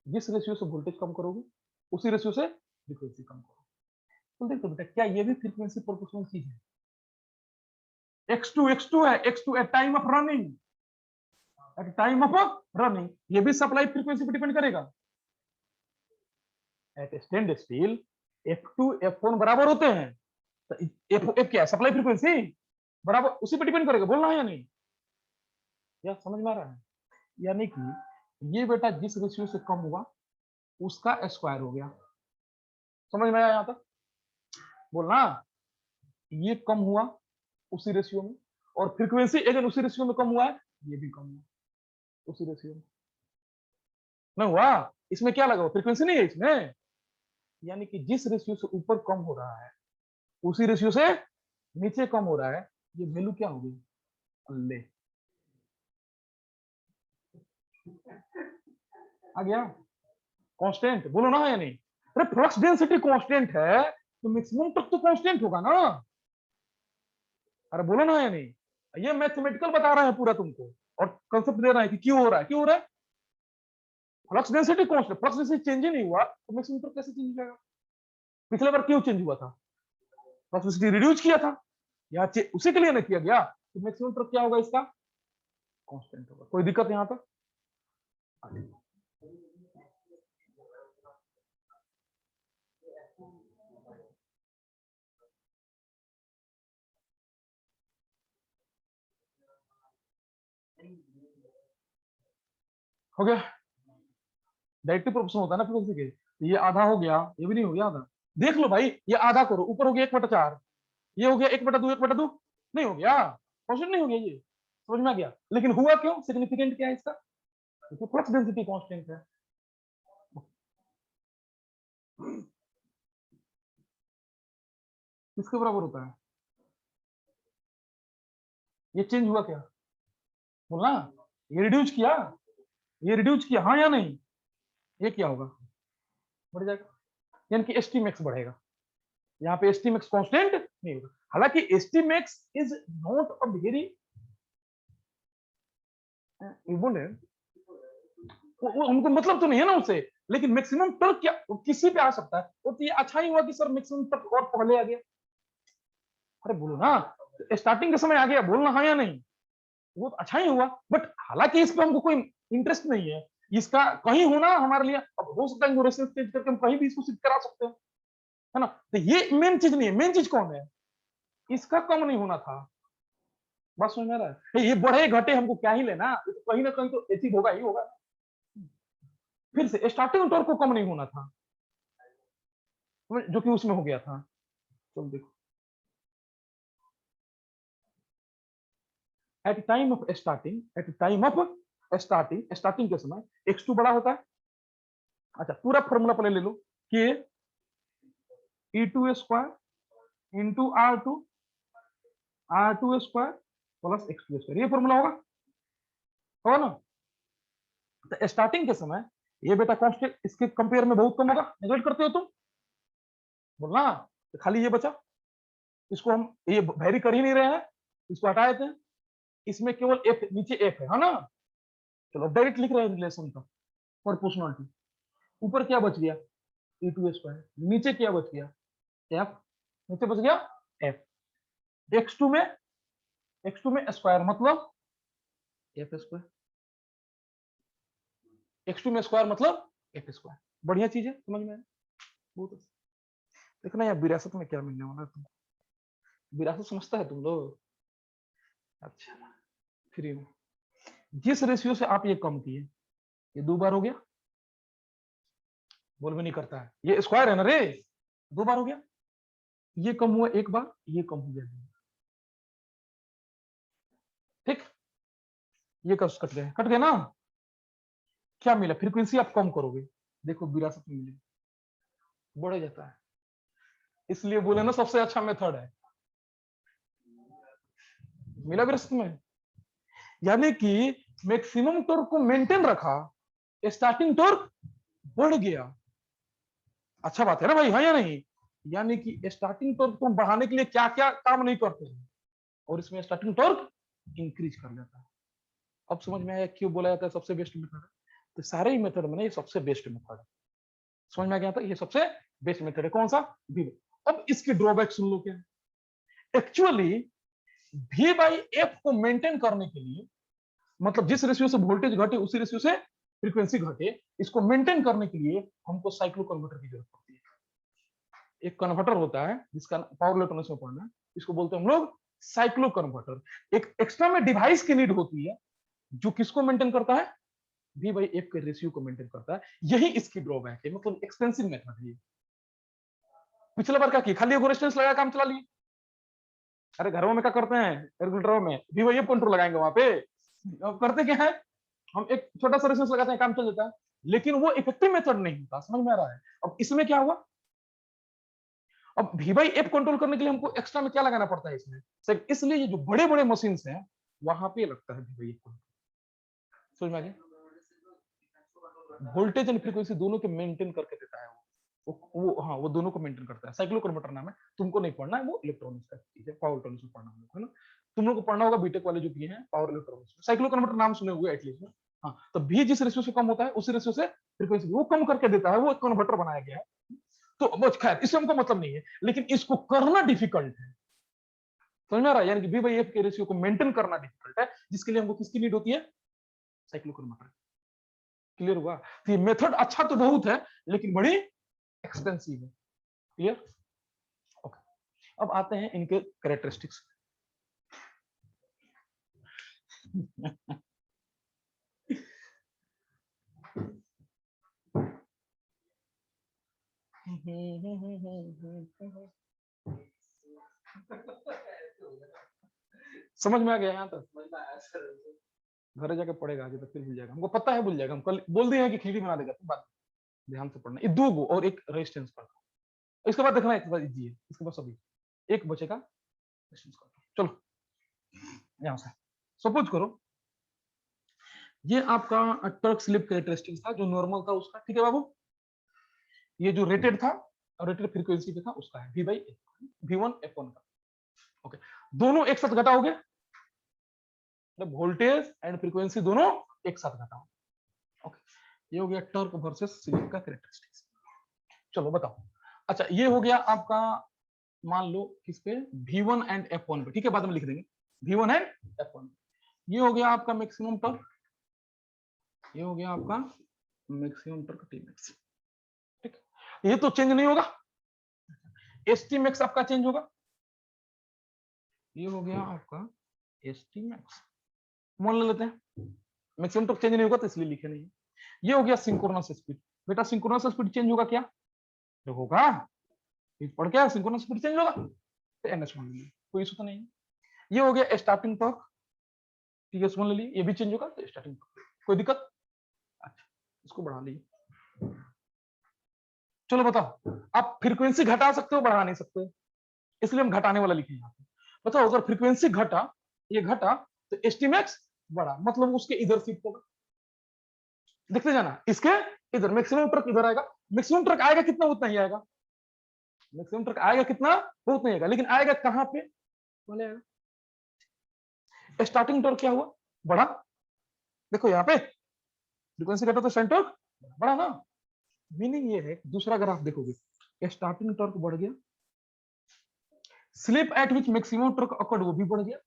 जिस रेशियो से वोल्टेज कम करोगे उसी रेशियो से फ्रीक्वेंसी कम करोगे। तो देखो बेटा क्या ये भी फ्रीक्वेंसी प्रोपोर्शनल चीज है, x2 है, x2 at time of running, at time of running ये भी सप्लाई फ्रीक्वेंसी पे डिपेंड करेगा। At standstill f2 f1 बराबर होते हैं, तो f क्या है, सप्लाई फ्रीक्वेंसी बराबर उसी पे डिपेंड करेगा, बोलना है या नहीं, या समझ में आ रहा है। यानी कि ये बेटा जिस रेशियो से कम हुआ उसका स्क्वायर हो गया, समझ में आया यहाँ तक, बोलना ये कम हुआ उसी रेशियो में, और फ्रीक्वेंसी अगर उसी रेशियो में कम हुआ है, ये भी कम हुआ उसी रेशियो में, ना हुआ। इसमें क्या लगा, फ्रीक्वेंसी नहीं है इसमें, यानी कि जिस रेशियो से ऊपर कम हो रहा है उसी रेशियो से नीचे कम हो रहा है, ये वैल्यू क्या होगी, ले आ गया कांस्टेंट, बोलो ना है या नहीं। अरे फ्लक्स डेंसिटी कांस्टेंट है तो मैक्सिमम टॉर्क तो कांस्टेंट होगा ना। अरे बोलो ना या नहीं, ये मैथमेटिकल बता रहा है पूरा तुमको, और कंसेप्ट दे रहा है कि क्यों हो रहा है, क्यों हो रहा है। Flux density constant, flux density change ही नहीं हुआ तो मैक्सिमम टॉर्क कैसे चेंज हो जाएगा। पिछले बार क्यों चेंज हुआ था, फ्लक्स डेंसिटी रिड्यूस किया था, यहाँ उसी के लिए ना किया गया, तो मैक्सिमम टॉर्क क्या होगा इसका, कांस्टेंट होगा। कोई दिक्कत यहाँ पर। हो गया, डायरेक्टिव प्रोपोर्शन होता है ना फ्रीक्वेंसी के, तो ये आधा हो गया, ये भी नहीं हो गया आधा। देख लो भाई, ये आधा करो, ऊपर हो गया 1/4, ये हो गया 1/2, 1/2 नहीं हो गया, कांस्टेंट नहीं हो गया ये, समझ में आ गया। लेकिन हुआ क्यों, सिग्निफिकेंट क्या है इसका, क्योंकि फ्लक्स डेंसिटी कांस्टेंट है। किसके बराबर होता है, ये चेंज हुआ क्या, बोलना, ये रिड्यूस किया, ये रिड्यूस किया, हाँ या नहीं, ये क्या होगा, बढ़ जाएगा, यानी कि एस टी मैक्स बढ़ेगा। यहाँ पे एस टी मैक्स कॉन्स्टेंट नहीं होगा, हालांकि S T max is not a very, बोले उनको मतलब तो नहीं है ना उससे, लेकिन मैक्सिमम टॉर्क क्या किसी पे आ सकता है, वो तो ये अच्छा ही हुआ कि सर मैक्सिमम टॉर्क और पहले आ गया। अरे बोलो ना, स्टार्टिंग के समय आ गया, बोलना हाँ या नहीं, वो तो अच्छा ही हुआ। बट हालांकि इस पे हमको कोई इंटरेस्ट नहीं है, इसका कहीं होना हमारे लिए, अब हो सकता है रेफरेंस चेंज करके हम कहीं भी इसको सिद्ध करा सकते हैं, है ना। तो ये मेन चीज नहीं है, मेन चीज कौन है, इसका कम नहीं होना था, बस समझ में आ रहा है। ये बढ़े घटे हमको क्या ही लेना, तो कहीं ना कहीं तो एचिव होगा ही होगा। फिर से स्टार्टिंग टॉर्क को कम नहीं होना था, जो कि उसमें हो गया था। चलो देखो, at time of starting, at time of starting, starting के समय x2 बड़ा होता है। अच्छा पूरा फॉर्मूला पहले ले लो, कि e2 square into r2 square plus x2 square, ये फॉर्मूला होगा ना। तो स्टार्टिंग के समय ये बेटा कांस्टेंट, इसके कंपेयर में बहुत कम होगा, नेगलेक्ट करते हो तुम, बोलना। तो खाली ये बचा, इसको हम ये वेरी कर ही नहीं रहे हैं, इसको हटा देते हैं, इसमें केवल एफ, नीचे एफ है ना। चलो डायरेक्ट लिख रहे हैं रिलेशन का, प्रोपोर्शनलिटी। ऊपर क्या बच गया, e2 स्क्वायर, नीचे क्या बच गया, एफ, नीचे बच गया एफ, x2 में, x2 में स्क्वायर मतलब एफ स्क्वायर, x2 में स्क्वायर मतलब एफ स्क्वायर। बढ़िया चीज है, समझ में आया, बहुत अच्छा। देखना यार विरासत में क्या मिलने वाला है तुम, विरासत समझता है तुम लोग, अच्छा फ्री में। जिस रेशियो से आप ये कम किए, ये 2 बार हो गया, बोल भी नहीं करता है, ये स्क्वायर है ना रे, 2 बार हो गया, ये कम हुआ 1 बार, ये कम हो गया 2 बार, ठीक, ये कट गए, कट गए ना। क्या मिला, फ्रीक्वेंसी आप कम करोगे, देखो विरासत में मिलेगी, बढ़ जाता है, इसलिए बोले ना सबसे अच्छा मेथड है, मिला विरासत में। यानी कि मैक्सिमम टॉर्क को मेंटेन रखा, स्टार्टिंग टॉर्क बढ़ गया, अच्छा बात है ना भाई, हाँ या नहीं। यानी कि स्टार्टिंग टॉर्क को बढ़ाने के लिए क्या क्या काम नहीं करते हैं, और इसमें स्टार्टिंग टॉर्क इंक्रीज कर लेता है। अब समझ में आया क्यों बोला जाता है सबसे बेस्ट मेथड है, तो सारे ही मेथड में ये सबसे बेस्ट मेथड है, समझ में आ गया था, ये सबसे बेस्ट मेथड है कौन सा, वी। अब इसके ड्रॉबैक सुन लो क्या, एक्चुअली वी बाई एफ को मेंटेन करने के लिए, मतलब जिस रेशियो से वोल्टेज घटे उसी रेशियो से फ्रीक्वेंसी घटे, इसको मेंटेन करने के लिए हमको साइक्लो कन्वर्टर की जरूरत पड़ती है। एक कन्वर्टर होता है जिसका पावर इलेक्ट्रॉनिक्स में पढ़ना है, इसको बोलते हैं हम लोग साइक्लो कन्वर्टर। एक एक्स्ट्रा में डिवाइस की नीड होती है, जो किसको मेंटेन करता है, वी बाई एफ के रेशियो को मेंटेन करता है। यही इसकी ड्रॉबैक है, मतलब एक्सपेंसिव मेथड है। पिछले बार क्या किया, खाली एगो रेजिस्टेंस लगा काम चला लिए। अरे घरों में क्या करते हैं, रेगुलेटरों में वी बाई एफ कंट्रोल लगाएंगे वहां पे, अब करते क्या है, हम एक छोटा सा रेजिस्टेंस लगाते हैं, काम चल जाता है, लेकिन वो इफेक्टिव मेथड नहीं होता, समझ में आ रहा है। अब इसमें क्या हुआ, अब वी बाई एफ कंट्रोल करने के लिए हमको एक्स्ट्रा में क्या लगाना पड़ता है इसमें, सिर्फ इसलिए ये जो बड़े बड़े मशीन हैं वहां पे लगता है वी बाई एफ, समझ में आ गया। वोल्टेज एंड फ्रीक्वेंसी दोनों के मेंटेन करके देता है वो, हाँ वो दोनों को मेंटेन करता है। साइक्लोकन्वर्टर नाम है, तुमको नहीं पढ़ना है, वो इलेक्ट्रॉनिक्स का चीज है, पावर इलेक्ट्रॉनिक्स में पढ़ना है ना। तुम लोग को पढ़ना होगा बीटेक वाले जो किए हैं पावर इलेक्ट्रॉनिक्स में, साइक्लोकन्वर्टर नाम सुने हुए एटलीस्ट। हाँ, तो भी जिस रेशियो से कम होता है उसी रेशियो से फ्रीक्वेंसी वो कम करके देता है, वो कन्वर्टर बनाया गया है। तो बस खैर इससे हमको मतलब नहीं है, लेकिन इसको करना डिफिकल्ट है, समझ में आ रहा है? यानी कि बी बाई एफ के रेशियो को मेंटेन करना डिफिकल्ट है, जिसके लिए हमको किसकी नीड होती है? साइक्लोकन्वर्टर। क्लियर हुआ? तो ये मेथड अच्छा तो बहुत है, लेकिन बड़ी एक्सपेंसिव है। क्लियर? ओके, अब आते हैं इनके कैरेक्टरिस्टिक्स। समझ में आ गया? यहाँ तक घर जाके पढ़ेगा आगे तो फिर भूल जाएगा, हमको पता है भूल जाएगा। हम कल बोल दिए हैं कि खिचड़ी बना देगा, तो बात ध्यान से पढ़ना। ये दो गो और एक रेजिस्टेंस पढ़ना, इसके बाद देखना एक बार इजी है, इसके बाद सभी एक बचेगा रेजिस्टेंस का। चलो यहां से सपोज करो ये आपका टर्क स्लिप कैरेक्टरिस्टिक्स था जो नॉर्मल था उसका, ठीक है बाबू? ये जो रेटेड था और रेटेड फ्रीक्वेंसी पे था उसका है v बाई v1 f1 का। ओके, दोनों एक साथ घटा हो गया, मतलब वोल्टेज एंड फ्रीक्वेंसी दोनों एक साथ घटा हो। ओके, ये हो गया टर्क वर्सेस स्लिप का कैरेक्टरिस्टिक्स। चलो बताओ, अच्छा ये हो गया आपका, मान लो किस पे? v1 एंड f1 पे, ठीक है? बाद में लिख देंगे v1 एंड f1। ये हो गया आपका मैक्सिमम टर्क, ये हो गया आपका मैक्सिमम टर्क टी मैक्स, ठीक? ये तो चेंज नहीं होगा, एस टी मैक्स आपका चेंज होगा। ये हो गया आपका एस टी मैक्स, मान लेते हैं मैक्सिमम टर्क चेंज नहीं होगा तो इसलिए लिखे नहीं। ये हो गया सिंक्रोनस स्पीड। बेटा सिंक्रोनस स्पीड चेंज होगा क्या? तो होगा, पढ़ क्या सिंक्रोनस स्पीड चेंज होगा, तो एनएस मान लीजिए, कोई इशू तो नहीं। ये हो गया स्टार्टिंग टॉर्क, टीएस मान लीजिए, ये भी चेंज होगा तो स्टार्टिंग टॉर्क, कोई दिक्कत? अच्छा, इसको बढ़ा लीजिए। चलो बताओ, आप फ्रीक्वेंसी घटा सकते हो, बढ़ा नहीं सकते, इसलिए हम घटाने वाला लिखे यहाँ पे। बताओ अगर फ्रीक्वेंसी घटा, ये घटा, तो एस्टीमेक्स बढ़ा, मतलब उसके इधर शिफ्ट होगा। देखते जाना, इसके इधर मैक्सिमम ट्रक इधर आएगा, मैक्सिमम ट्रक आएगा कितना उतना ही आएगा, मैक्सिमम ट्रक आएगा कितना बहुत नहीं आएगा, लेकिन आएगा कहां पे? बोले स्टार्टिंग टॉर्क क्या हुआ? बढ़ा। देखो यहाँ पे फ्रीक्वेंसी घटा तो स्टार्टिंग टॉर्क बढ़ा ना। मीनिंग ये है, दूसरा ग्राफ देखोगे, स्टार्टिंग टॉर्क बढ़ गया, slip at which maximum torque occurred वो भी बढ़ गया,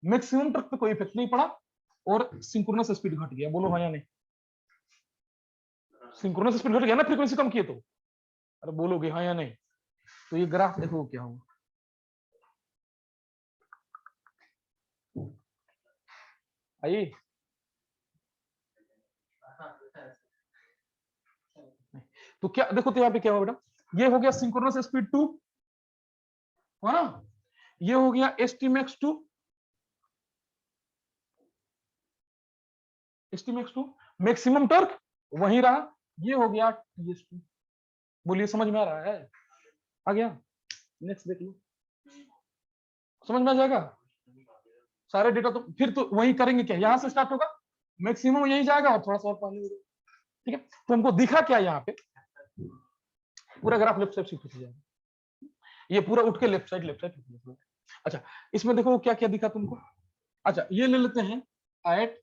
मैक्सिमम टॉर्क पे कोई इफेक्ट नहीं पड़ा, और सिंक्रोनस स्पीड घट गया। बोलो हाँ या नहीं? सिंक्रोनस स्पीड घट गया ना फ्रीक्वेंसी कम किए तो। अरे बोलोगे हाँ या नहीं? तो ये ग्राफ देखो क्या होगा, आइए तो क्या देखो, तो यहाँ पे क्या होगा बेटा, ये हो गया सिंक्रोनस स्पीड 2 है ना, ये हो गया एसटीमैक्स 2, एसटीमैक्स 2, मैक्सिमम टॉर्क वही रहा, ये हो गया टीएस2। बोलिए समझ में आ रहा है? आ गया? नेक्स्ट देख लो, समझ में आ जाएगा सारे डेटा। तो फिर तो वही करेंगे क्या, यहां से स्टार्ट होगा, मैक्सिमम यही जाएगा और थोड़ा सा और पहले, ठीक है? तो हमको दिखा क्या यहाँ पे, पूरा ग्राफ लेफ्ट साइड शिफ्ट हो जाएगा, ये पूरा उठ के लेफ्ट साइड। अच्छा इसमें देखो क्या क्या दिखा तुमको। अच्छा ये ले लेते हैं एट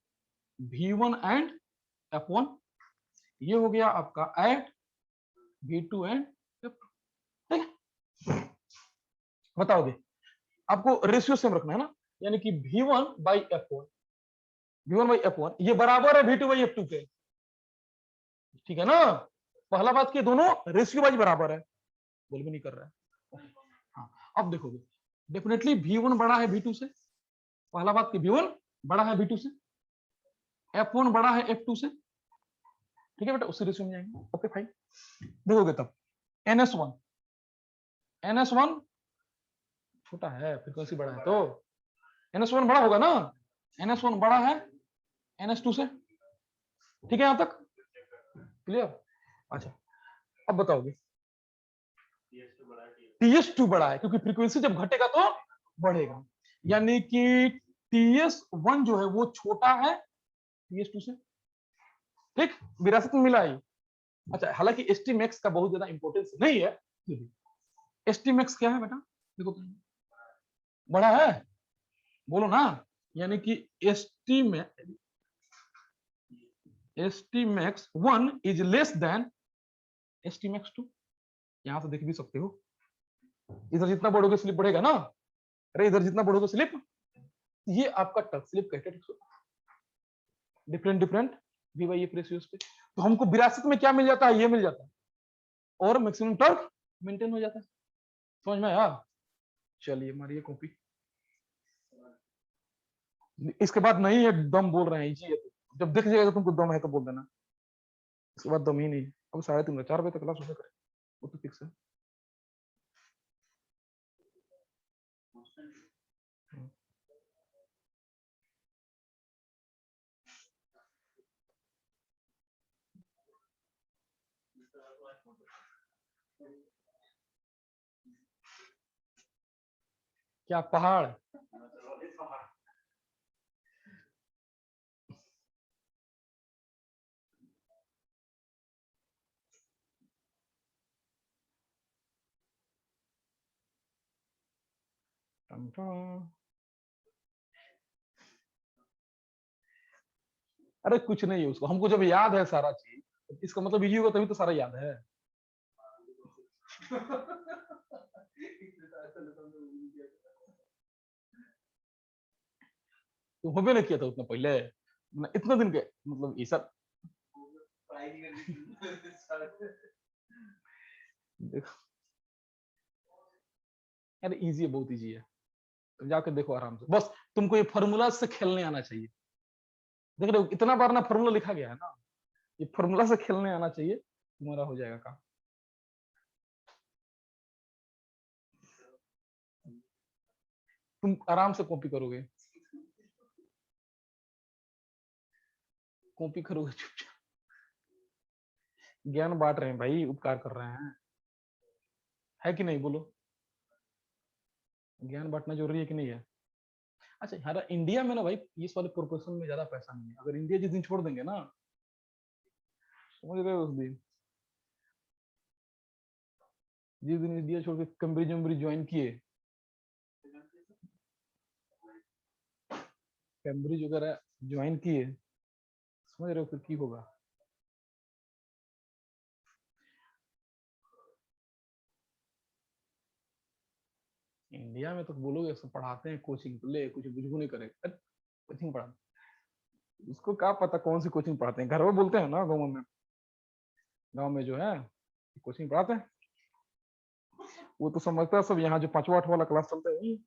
v1 एंड f1, ये हो गया आपका एट v2 एंड f2, ठीक है? बताओगे, आपको रेशियो सेम रखना है ना, यानी कि v1 by f1, v1 by f1 ये बराबर है v2 बाई f2 के, ठीक है ना? पहला बात कि दोनों रेशियो वाइज बराबर है, बोल भी नहीं कर रहा है। हाँ, अब देखोगे डेफिनेटली v1 बड़ा है v2 से, पहला बात कि v1 बड़ा है v2 से, f1 बड़ा है f2 से, ठीक है बेटा? उसी रेशियो में जाएंगे। ओके फाइन, देखोगे तब ns1, ns1 छोटा है, फ्रीक्वेंसी बड़ा है तो ns1 बड़ा होगा ना, ns1 बड़ा है ns2 से, ठीक है? यहां तक क्लियर? अच्छा अब बताओगे ts2 बड़ा है, क्योंकि फ्रीक्वेंसी जब घटेगा तो बढ़ेगा, यानी कि ts1 जो है वो छोटा है ts2 से, ठीक? विरासत में मिला है, अच्छा, हालांकि एस टी मैक्स का बहुत ज्यादा इंपॉर्टेंस नहीं है। एस टी मैक्स क्या है बेटा, देखो बड़ा है, बोलो ना। यानी कि एस टी में S T max 1 is less than S T max 2। यहां से देख भी सकते हो, इधर जितना बढ़ोगे स्लिप बढ़ेगा ना, अरे इधर जितना बढ़ोगे स्लिप, ये आपका torque slip characteristic, different different V by F ratios पे। तो हमको विरासत में क्या मिल जाता है, ये मिल जाता है, और मैक्सिमम टॉर्क मेंटेन हो जाता है। समझ में आया? चलिए मारिए कॉपी। इसके बाद नहीं है दम बोल रहे हैं, इजी है, तो जब दिख जाएगा तुमको दम है तो बोल देना, इसके बाद दम ही नहीं। अब 3:30 4 बजे तक क्लास होगा करे, वो तो फिक्स है। क्या पहाड़? अरे कुछ नहीं है उसको, हमको जब याद है सारा चीज, इसका मतलब इजी होगा तभी तो सारा याद है। तो होबे नहीं किया था उतना पहले, इतना दिन के मतलब ये सब देखो, अरे इजी है, बहुत इजी है, तुम जाके देखो आराम से, बस तुमको ये फॉर्मूला से खेलने आना चाहिए। देख रहे हो इतना बार ना फॉर्मूला लिखा गया है ना, ये फॉर्मूला से खेलने आना चाहिए, तुम्हारा हो जाएगा काम। तुम आराम से कॉपी करोगे, कॉपी करोगे चुपचाप। ज्ञान बांट रहे हैं भाई, उपकार कर रहे हैं, है कि नहीं बोलो? ज्ञान बांटना जरूरी है कि नहीं है? अच्छा हमारा इंडिया में ना भाई इस वाले प्रोफेशन में ज्यादा पैसा नहीं है, अगर इंडिया जिस दिन छोड़ देंगे ना, समझ रहे हो, उस दिन जिस दिन इंडिया छोड़ के कैम्ब्रिज वैम्ब्रिज ज्वाइन किए, कैम्ब्रिज वगैरह ज्वाइन किए, समझ रहे हो फिर की होगा। इंडिया में तो बोलोगे सब पढ़ाते हैं कोचिंग, तो ले कुछ बुझू नहीं करेगा, कोचिंग पढ़ा, उसको क्या पता कौन सी कोचिंग पढ़ाते हैं, घर में बोलते हैं ना, गाँव में जो है कोचिंग पढ़ाते हैं, वो तो समझता है सब, यहाँ जो 5वां 8वां वाला क्लास चलता है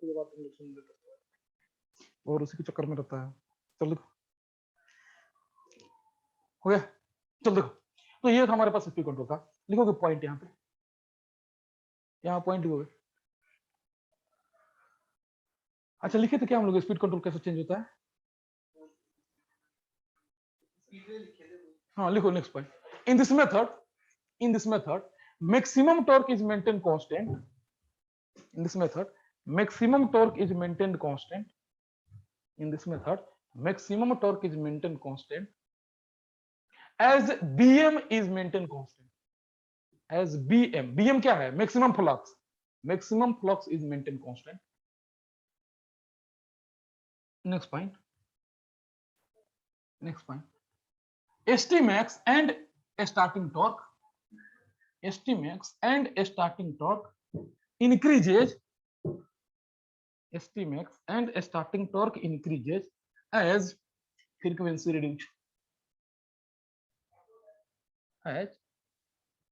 ये बात तुम लोग सुन लेते हो और उसी के चक्कर में रहता है। चल देखो हो गया। चल देखो, तो ये था हमारे पास स्पीड कंट्रोल का। लिखोगे पॉइंट यहाँ पे, यहाँ पॉइंट लिखोगे। अच्छा लिखे थे क्या हम लोग स्पीड कंट्रोल कैसे चेंज होता है? हाँ लिखो next point. In this method maximum torque is maintained constant. In this method maximum torque is maintained constant. In this method maximum torque is maintained constant as bm is maintained constant. As bm क्या है? maximum flux is maintained constant. Next point Stmax and starting torque increases. Stmax and starting torque increases as frequency reduce. As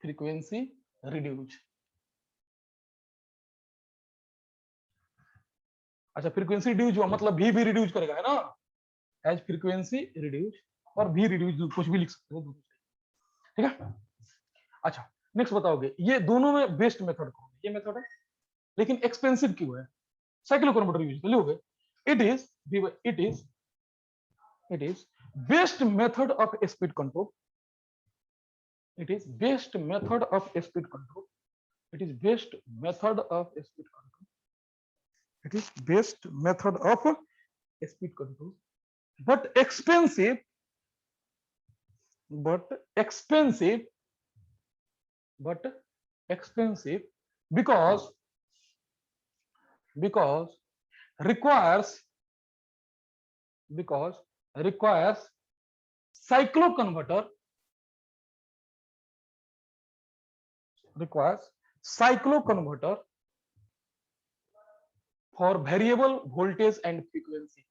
frequency reduce. अच्छा frequency reduce हुआ मतलब भी reduce करेगा, है ना? As frequency reduce और भी रिड्यूस कुछ भी लिख सकते हो, ठीक है? अच्छा नेक्स्ट बताओगे ये दोनों में बेस्ट मेथड कौन है? ये मेथड है, लेकिन एक्सपेंसिव क्यों है? साइक्लो कन्वर्टर यूज कर लोगे। It is best method of speed control. It is best method of speed control. It is best method of speed control. It is best method of speed control. But expensive. Because requires cycloconverter for variable voltage and frequency.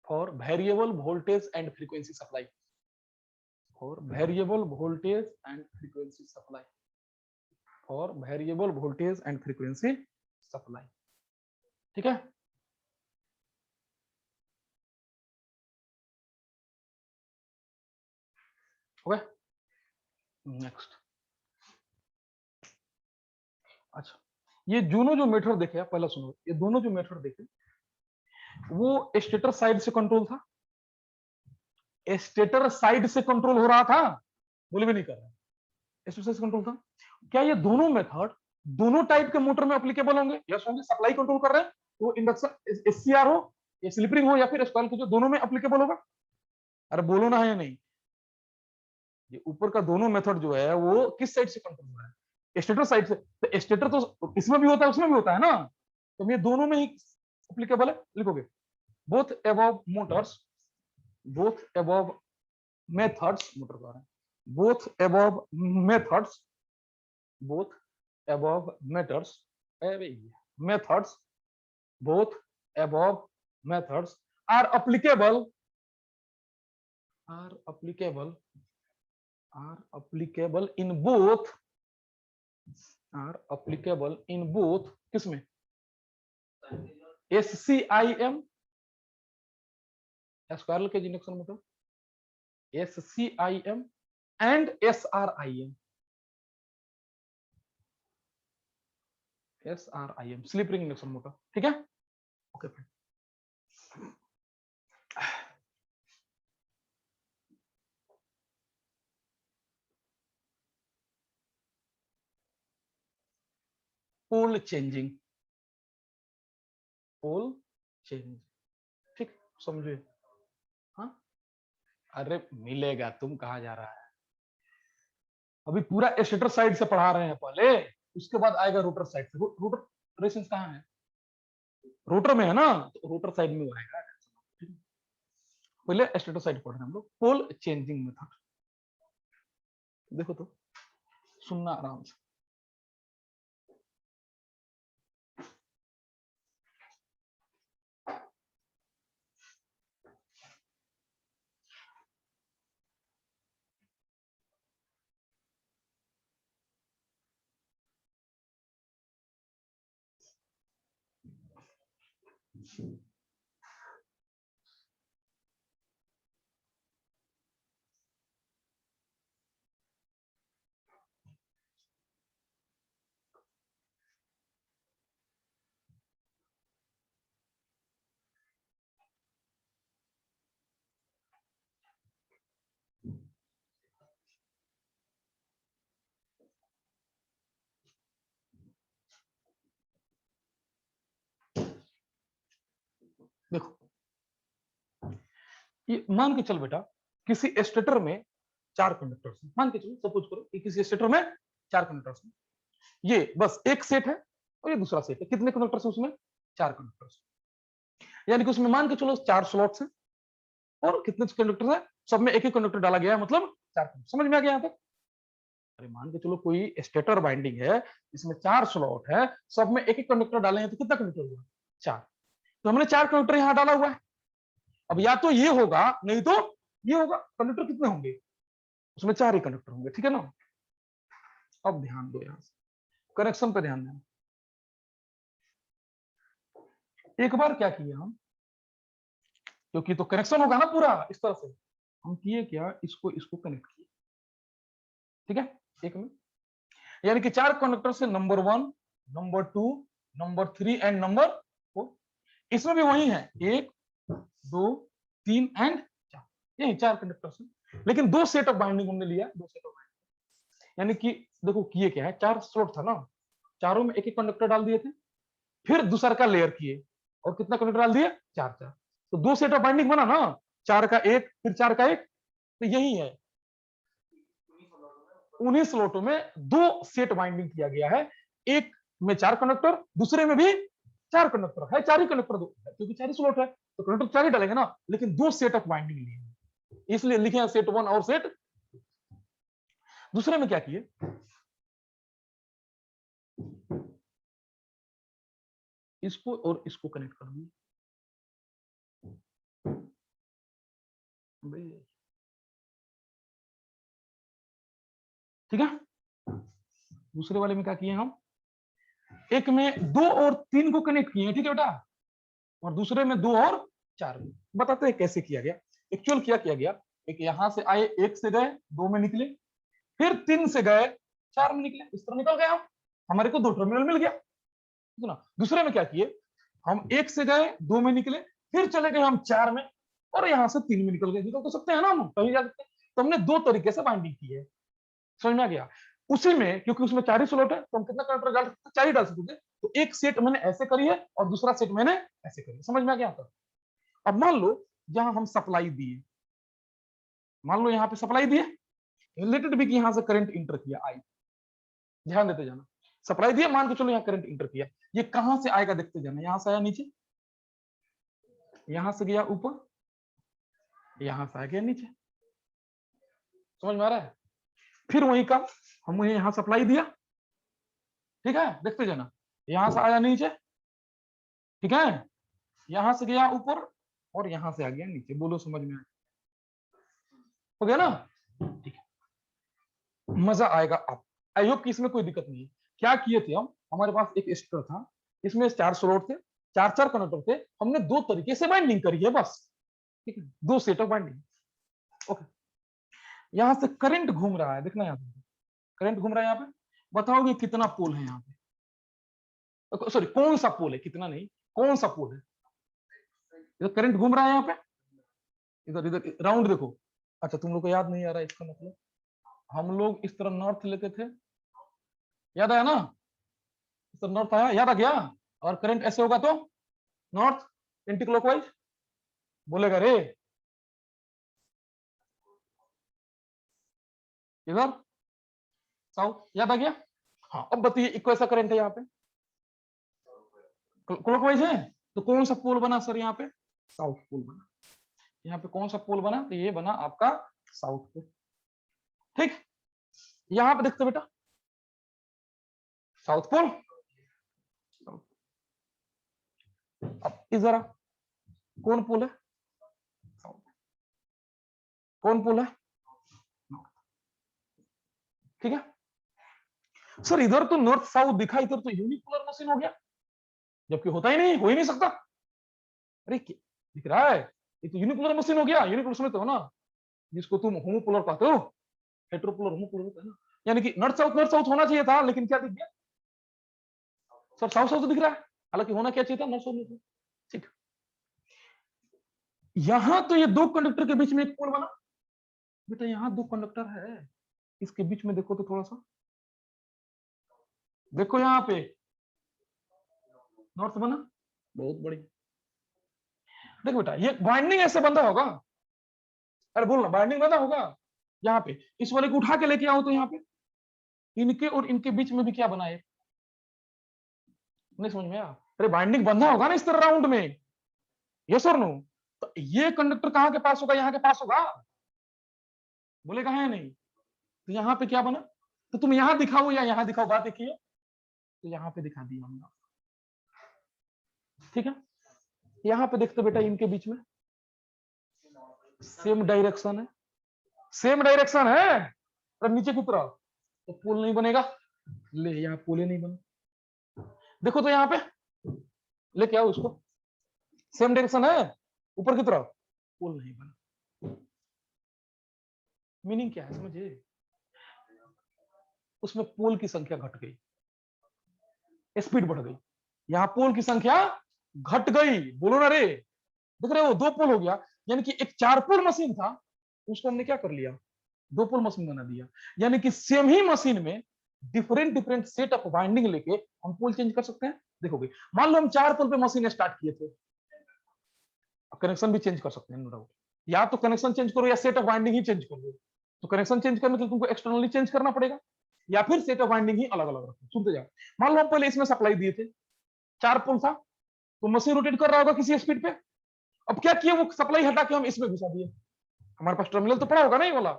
For variable voltage and frequency supply. For variable voltage and frequency supply. For variable voltage and frequency supply. ठीक है? Okay next. अच्छा ये दोनों जो method देखे आप पहला सुनो, ये दोनों जो मेथड देखे वो स्टेटर साइड से कंट्रोल था, स्टेटर साइड से कंट्रोल हो रहा था, बोले भी नहीं कर रहा, स्टेटर से कंट्रोल था। क्या ये दोनों मेथड दोनों टाइप के मोटर में एप्लीकेबल होंगे? यस होंगे। सप्लाई कंट्रोल कर रहे हैं तो इंडक्शन एससीआर हो या स्लिपरिंग हो या फिर स्टॉल जो दोनों में एप्लीकेबल होगा। अरे बोलो ना है या नहीं? ये ऊपर का दोनों मेथड जो है वो किस साइड से कंट्रोल हो रहा है? स्टेटर साइड से। तो स्टेटर तो इसमें भी होता है उसमें भी होता है ना, तो ये दोनों में ही एप्लीकेबल है। लिखोगे both above Motors, both above methods, motor का है both above methods, both above methods both above methods are applicable in both किसमें? SCIM squirrel cage induction motor, SCIM and SRIM slip ring induction motor. ठीक है okay friend. पोल changing ठीक समझे? हाँ अरे मिलेगा, तुम कहा जा रहा है? अभी पूरा स्टेटर साइड से पढ़ा रहे हैं पहले, उसके बाद आएगा रोटर साइड से। रोटर रेसेंस कहाँ है? रोटर में है ना, तो रोटर साइड में आएगा। पहले स्टेटर साइड पढ़ रहे हैं हम लोग। पोल चेंजिंग मेथड देखो तो सुनना आराम से। देखो, ये मान के चल बेटा, किसी स्टेटर में 4 कंडक्टर्स हैं, मान के चलो, सपोज करो कि किसी स्टेटर में 4 कंडक्टर्स हैं, ये बस एक सेट है और ये दूसरा सेट है। कितने कंडक्टर्स हैं उसमें? 4 कंडक्टर्स। यानी कि उसमें मान के चलो 4 स्लॉट्स हैं और कितने कंडक्टर हैं, सब में एक एक कंडक्टर डाला गया है, मतलब 4 कंडक्टर। समझ में आ गया यहाँ तक? अरे मान के चलो कोई स्टेटर बाइंडिंग है, इसमें 4 स्लॉट है, सब में एक एक कंडक्टर डाले हैं, तो कितना कंडक्टर हुआ? 4। तो हमने 4 कंडक्टर यहाँ डाला हुआ है। अब या तो ये होगा, नहीं तो ये होगा। कंडक्टर कितने होंगे? उसमें 4 ही कंडक्टर होंगे, ठीक है ना? अब ध्यान दो, यहां से कनेक्शन पे ध्यान देना। एक बार क्या किया हम, क्योंकि तो कनेक्शन होगा ना पूरा इस तरह से, हम किए क्या, इसको इसको कनेक्ट किए, ठीक है, एक में। यानी कि 4 कंडक्टर से number 1, number 2, number 3 and number 4। इसमें भी वही है, 1, 2, 3 एंड 4, यही 4 कंडक्टर हैं। लेकिन 2 सेट ऑफ बाइंडिंग हमने लिया, 2 सेट ऑफ बाइंडिंग। यानी कि देखो किए क्या है, 4 स्लॉट था ना, चारों में एक एक कंडक्टर डाल दिए थे, फिर दूसरा का लेयर किए और कितना कंडक्टर डाल दिया? 4 4। तो 2 सेट ऑफ बाइंडिंग बना ना, 4 का एक, फिर 4 का एक, तो यही है। उन्हीं स्लॉटों में 2 सेट बाइंडिंग किया गया है, एक में 4 कंडक्टर, दूसरे में भी 4 कंडक्टर है, 4 ही कंडक्टर दो, क्योंकि 4 ही स्लॉट है तो कंडक्टर 4 ही डालेंगे ना, लेकिन 2 सेट ऑफ बाइंडिंग लिए, इसलिए लिखे हैं सेट 1 और सेट। दूसरे में क्या किए, इसको और इसको कनेक्ट कर दिए। ठीक है। दूसरे वाले में क्या किए हम, एक में 2 और 3 को कनेक्ट किए, ठीक है बेटा, और दूसरे में 2 और 4। बताते हैं कैसे किया गया। एक्चुअल क्या किया गया, एक यहां से आए, 1 से गए, 2 में निकले, फिर 3 से गए, 4 में निकले, इस तरह निकल गए हम, हमारे को 2 टर्मिनल मिल गया। ना, दूसरे में क्या किए, हम 1 से गए, 2 में निकले, फिर चले गए हम 4 में, और यहां से 3 में निकल गए। निकल तो सकते हैं ना, हम कहीं जा सकते हैं। तो हमने 2 तरीके से बाइंडिंग की है, समझ में आ गया। उसी में क्योंकि उसमें 4 ही स्लॉट है, तो हम कितना कंडक्टर डाल सकते हैं? 4 ही डाल सकते हैं। तो एक सेट मैंने ऐसे करी है और दूसरा सेट मैंने ऐसे करी है, समझ में आ गया? अब मान लो जहां हम सप्लाई दिए, मान लो यहाँ पे सप्लाई दिए, रिलेटेड भी कि यहां से करंट इंटर किया, आई, ध्यान देते जाना। सप्लाई दिया, मान के चलो यहाँ करंट इंटर किया, ये कहां से आएगा देखते जाना। यहां से आया नीचे, यहां से गया ऊपर, यहां से आ गया नीचे, समझ में आ रहा है? फिर वही का हमने यहां सप्लाई दिया, ठीक है, देखते जाना, यहां से आया नीचे, ठीक है, यहां से गया ऊपर और यहां से आ गया नीचे। बोलो समझ में आया? हो गया ना? ठीक है, मजा आएगा। आप आई होप कि इसमें कोई दिक्कत नहीं है। क्या किए थे हम, हमारे पास एक स्टर था, इसमें 4 स्लॉट थे, 4 4 कंडक्टर थे, हमने 2 तरीके से बाइंडिंग करी है बस, ठीक है, 2 सेट ऑफ बाइंडिंग। ओके, यहां से करंट घूम रहा है, देखना, यहाँ पे करंट घूम रहा है। यहाँ पे बताओगे कितना पोल है यहाँ पे, सॉरी कौन सा पोल है, कितना नहीं, कौन सा पोल है। इधर करंट घूम रहा है यहाँ पे, इधर इधर राउंड देखो। अच्छा, तुम लोग को याद नहीं आ रहा है, इसका मतलब हम लोग इस तरह नॉर्थ लेते थे, याद आया ना? इस तरह नॉर्थ आया, याद आ गया? और करंट ऐसे होगा तो नॉर्थ एंटी क्लॉकवाइज बोलेगा रे, इधर साउथ, याद आ गया? हाँ, अब बताइए, इक्वल सा करंट है यहाँ पे, क्लॉकवाइज है, तो कौन सा पोल बना सर यहाँ पे? साउथ पोल बना। यहाँ पे कौन सा पोल बना? तो ये बना आपका साउथ पोल, ठीक। यहाँ पे देखते बेटा, साउथ पोल। अब इस जरा कौन पोल है? कौन पोल है? ठीक है सर, इधर तो नॉर्थ साउथ दिखा, इधर तो यूनिपोलर मशीन हो गया, जबकि होता ही नहीं, हो ही नहीं सकता। अरे दिख रहा है, ये तो यूनिपोलर मशीन हो गया। यूनिपोलर समझते हो ना, जिसको तुम होमोपोलर कहते हो, हेट्रोपोलर होमोपोलर होता है ना। यानी कि नॉर्थ साउथ होना चाहिए था, लेकिन क्या दिख गया सर, साउथ साउथ दिख रहा है, हालांकि होना क्या चाहिए था नॉर्थ साउथ। ठीक, यहां तो ये दो कंडक्टर के बीच में एक पोल बना बेटा, यहां दो कंडक्टर है, इसके बीच में देखो तो थोड़ा सा देखो, यहाँ पे नॉर्थ बना, बहुत बड़ी। देखो बेटा, ये बाइंडिंग ऐसे बंधा होगा, अरे बोल ना, बाइंडिंग बंधा होगा यहाँ पे। इस वाले को उठा के लेके आओ तो यहाँ पे इनके और इनके बीच में भी क्या बना है, नहीं समझ में आया? अरे बाइंडिंग बंधा होगा ना इस तरह राउंड में, यस और नो? तो ये कंडक्टर कहाँ के पास होगा, यहाँ के पास होगा, बोले कहा है नहीं? तो यहाँ पे क्या बना, तो तुम यहाँ दिखाओ या यहाँ दिखाओ, बात देखिए, तो यहाँ पे दिखा दिया हमने, ठीक है। यहाँ पे देखते बेटा, इनके बीच में सेम डायरेक्शन है, सेम डायरेक्शन है, और नीचे की तरफ तो पुल नहीं बनेगा, ले यहाँ पुल ही नहीं बना। देखो तो यहाँ पे लेके आओ उसको, सेम डायरेक्शन है ऊपर की तरफ, पुल नहीं बना। मीनिंग क्या है समझे, उसमें पोल की संख्या घट गई, स्पीड बढ़ गई, यहाँ पोल की संख्या घट गई, बोलो ना रे, देख रहे हो, दो पोल हो गया। यानी कि एक चार पोल मशीन था, उसको हमने क्या कर लिया, दो पोल मशीन बना दिया। यानी कि सेम ही मशीन में different different set of winding लेके हम पोल चेंज कर सकते हैं। देखोगे, मान लो हम चार पोल पे मशीन स्टार्ट किए थे, कनेक्शन भी चेंज कर सकते हैं नो डाउट, या तो कनेक्शन चेंज करो या set of winding he change करो। तो कनेक्शन चेंज करने के लिए तुमको एक्सटर्नली चेंज करना पड़ेगा, या फिर सेट ऑफ वाइंडिंग ही अलग अलग रखो। सुनते जाओ, मान लो हम पहले इसमें सप्लाई दिए थे, चार पोल था, तो मशीन रोटेट कर रहा होगा किसी स्पीड पे। अब क्या किया, वो सप्लाई हटा के हम इसमें घुसा दिए, हमारे पास टर्मिनल तो पड़ा होगा नहीं वाला।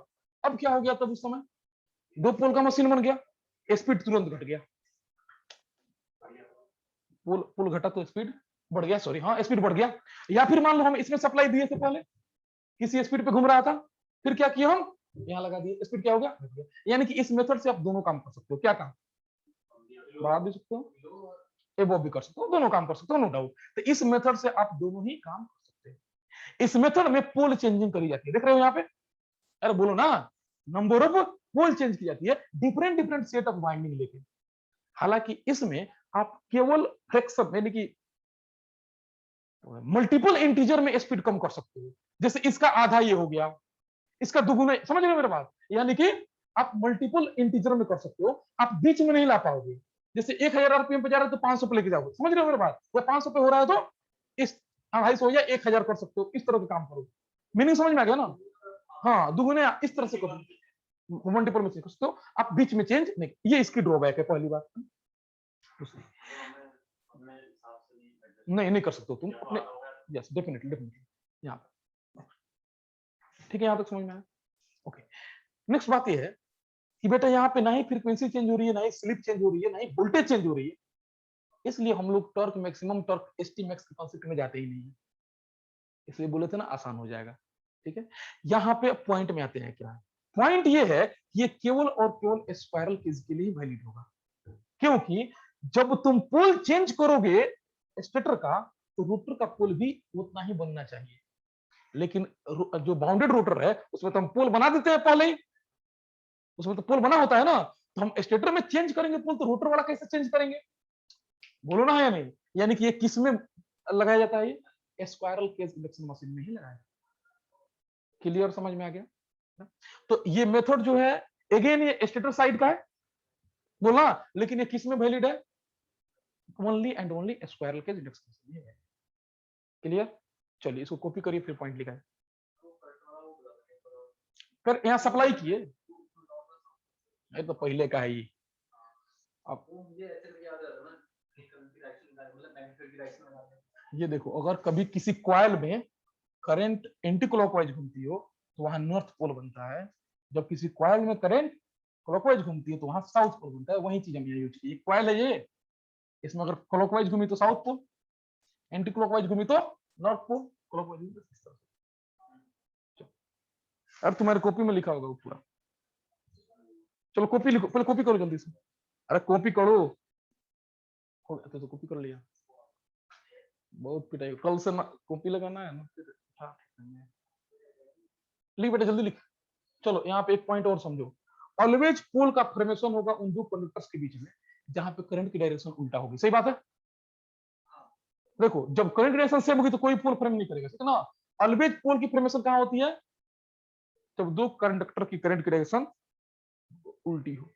अब क्या हो गया, तब उस समय दो पोल का मशीन बन गया, स्पीड तुरंत घट गया, पोल पोल घटा तो स्पीड बढ़ गया, सॉरी हाँ स्पीड बढ़ गया। या फिर मान लो हम इसमें सप्लाई दिए थे पहले, किसी स्पीड पे घूम रहा था, फिर क्या किया हम यहाँ लगा दिए, स्पीड क्या हो गया, घट गया। यानी कि इस मेथड से आप दोनों काम कर सकते हो, क्या काम, बढ़ा भी सकते हो, एबोव भी कर सकते हो, दोनों काम कर सकते हो नो डाउट। तो इस मेथड से आप दोनों ही काम कर सकते हो। इस मेथड में पोल चेंजिंग करी जाती है, देख रहे हो यहाँ पे, अरे बोलो ना, नंबर ऑफ पोल चेंज की जाती है different different set of winding लेके। हालांकि इसमें आप केवल फ्रैक्शन यानी कि मल्टीपल इंटीजर में स्पीड कम कर सकते हो, जैसे इसका आधा ये हो गया, इसका दुगुना, समझ रहे हो मेरे बात, यानी कि आप मल्टीपल इंटीजर में कर सकते हो, आप बीच में नहीं ला पाओगे। जैसे 1000 आरपीएम पे जा रहा है तो 500 पे लेके जाओगे, समझ रहे हो मेरे बात, या 500 पे हो रहा है तो इस 250 या 1000 कर सकते हो, इस तरह के काम करो। मीनिंग समझ में आ गया ना? हाँ, दुगुने इस तरह से करो, मल्टीपल में कर सकते हो, आप बीच में चेंज नहीं, ये इसकी ड्रॉबैक है पहली बात। नहीं कर सकते हो तुम अपने, यस डेफिनेटली डेफिनेटली, यहाँ पे ठीक है, यहाँ तक समझ में आया? ओके, नेक्स्ट बात ये है कि बेटा यहाँ पे ना ही फ्रीक्वेंसी चेंज हो रही है, ना ही स्लिप चेंज हो रही है, ना ही वोल्टेज चेंज हो रही है, इसलिए हम लोग torque maximum torque ST max के कॉन्सेप्ट में जाते ही नहीं है, इसलिए बोले थे ना आसान हो जाएगा। ठीक है, यहाँ पे पॉइंट में आते हैं, क्या है पॉइंट, ये है कि ये केवल और केवल स्पाइरल केस के लिए ही वैलिड होगा, क्योंकि जब तुम पोल चेंज करोगे स्टेटर का, तो रोटर का पोल भी उतना ही बनना चाहिए, लेकिन जो बाउंडेड रोटर है उसमें तो हम पोल बना देते हैं पहले ही, उसमें तो पोल बना होता है ना, तो हम स्टेटर में चेंज करेंगे पोल, तो रोटर वाला कैसे चेंज करेंगे, बोलो ना है या नहीं? यानी कि ये किस में लगाया जाता है, ये स्क्वायरल केज इंडक्शन मशीन में ही लगाया। क्लियर, समझ में आ गया? तो ये मेथड जो है, अगेन ये स्टेटर साइड का है बोला, लेकिन ये किस में वैलिड है, only and only squirrel cage induction machine में। क्लियर, चलिए इसको कॉपी करिए, फिर पॉइंट लिखा है, फिर यहाँ सप्लाई किए, ये तो पहले का ही। अब ये देखो, अगर कभी किसी कॉइल में करंट एंटी क्लॉकवाइज घूमती हो तो वहां नॉर्थ पोल बनता है, जब किसी कॉइल में करंट क्लॉकवाइज घूमती है तो वहां साउथ पोल बनता है। वही चीज हम यहाँ यूज की, कॉइल है ये, इसमें अगर क्लॉकवाइज घूमी तो साउथ पोल, एंटी क्लॉकवाइज घूमी तो नॉर्थ पोल, क्लॉकवाइज घूमी तो इस तरह से। अब तुम्हारी कॉपी में लिखा होगा पूरा, चलो कॉपी लिखो, पहले कॉपी करो जल्दी से, अरे कॉपी करो, तो कॉपी कर लिया, बहुत पिटाई, कल से कॉपी लगाना है ना फिर। हाँ, लिख बेटा जल्दी लिख। चलो यहाँ पे एक पॉइंट और समझो। ऑलवेज पोल का फॉर्मेशन होगा उन दो कंडक्टर्स के बीच में जहां पे करंट की डायरेक्शन उल्टा होगी। सही बात है। देखो जब करंट की डायरेक्शन सेम होगी तो कोई पोल फ्रेम नहीं करेगा, ठीक है ना। ऑलवेज पोल की फॉर्मेशन कहां होती है? जब दो कंडक्टर की करंट की डायरेक्शन उल्टी हो।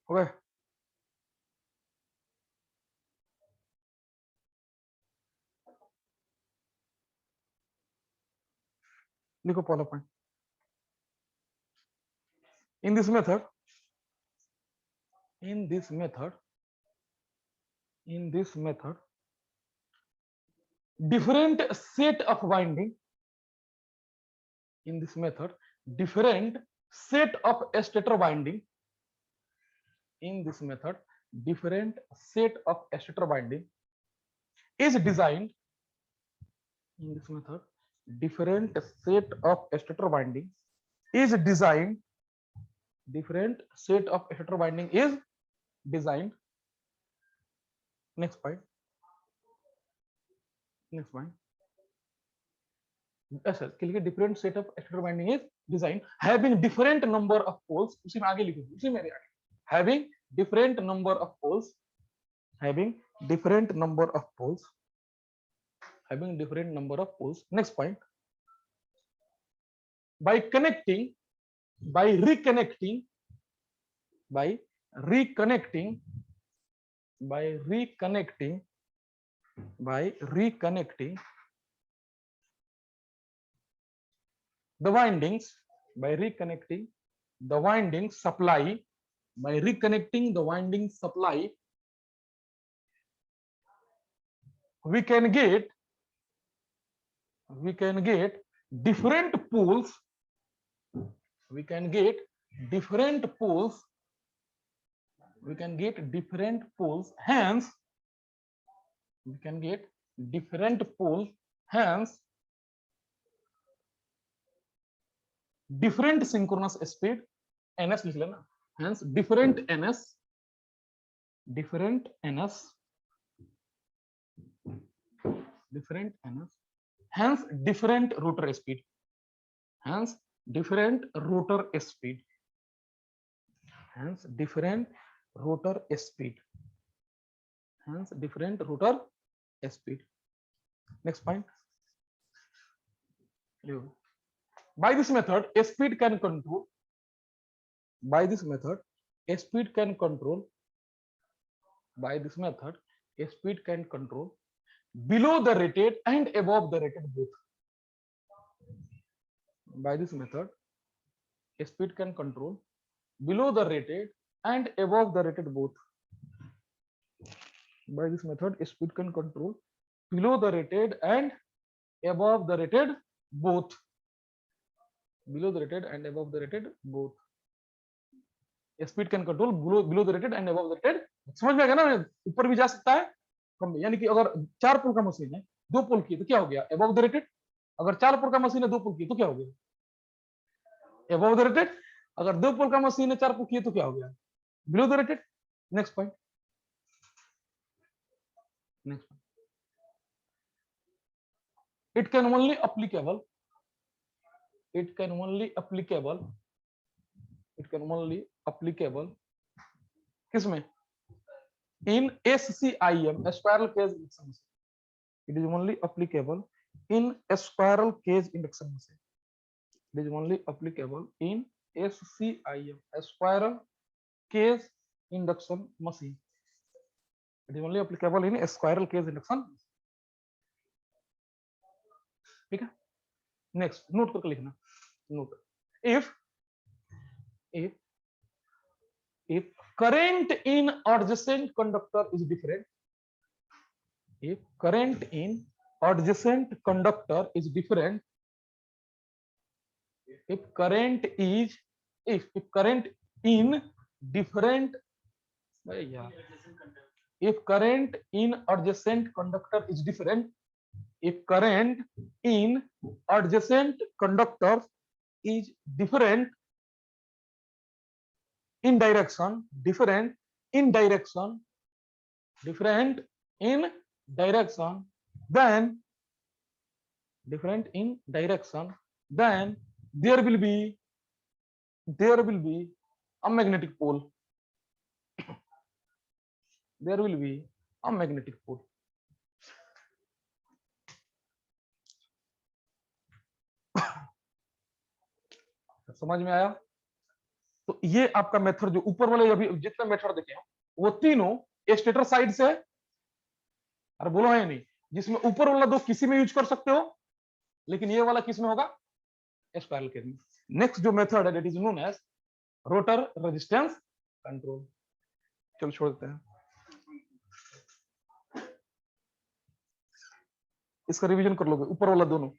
ओके, लिखो पहला point. In this method, in this method, in this method, different set of winding, in this method, different set of stator winding, in this method, different set of stator winding is designed, in this method, different set of stator winding is designed, different set of stator winding is designed. Next point, next point. ऐसा के लिए different set of stator winding is design having different number of poles. उसी में आगे लिखो, उसी में आगे having different number of poles, having different number of poles, having different number of poles. Next point, by connecting, by reconnecting, by reconnecting, by reconnecting, by reconnecting the windings, by reconnecting the winding supply, by reconnecting the winding supply, we can get different poles, we can get different poles, we can get different poles, hence we can get different poles, hence different synchronous speed, ns लिख लेना, hence different ns, different ns, different ns, hence different rotor speed, hence different rotor speed, hence different rotor speed, hence different rotor speed. Next point. By this method, a speed can control. By this method, a speed can control. By this method, a speed can control below the rated and above the rated both. By this method, a speed can control below the rated and above the rated both. By this method, a speed can control below the rated and above the rated both. Below the rated and above the rated both. A speed can control below the rated and above the rated. समझ में आ गया ना, ऊपर भी जा सकता है कम भी, यानी कि अगर 4 पुल का मशीन है 2 पुल की तो क्या हो गया above the rated. अगर 4 पुल का मशीन है 2 पुल की तो क्या हो गया above the rated. अगर 2 पुल का मशीन है 4 पुल की तो क्या हो गया below the rated. Next point. Next point. It can only applicable. It can only applicable. It can only applicable. किसमें? In SCIM, a spiral cage induction machine. It is only applicable in a spiral cage induction machine. It is only applicable in SCIM, a spiral cage induction machine. It is only applicable in a spiral cage induction. ठीक है? Next, note करके लिखना. Note. If current in adjacent conductor is different, if current in adjacent conductor is different, if current is if current in different, if current in adjacent conductor is different, if current in adjacent conductor is different in direction, different in direction, different in direction, then different in direction, then there will be a magnetic pole. There will be a magnetic pole. समझ में आया? तो ये आपका method, जो ऊपर वाले अभी जितने मेथड देखे हैं वो तीनों स्टेटर साइड से, अरे बोलो है नहीं, जिसमें ऊपर वाला 2 किसी में यूज कर सकते हो, लेकिन ये वाला किस में होगा? स्पाइरल केज में. नेक्स्ट जो मेथड है, that is known as rotor resistance control. चलो छोड़ देते हैं, इसका रिवीजन कर लोगे ऊपर वाला दोनों.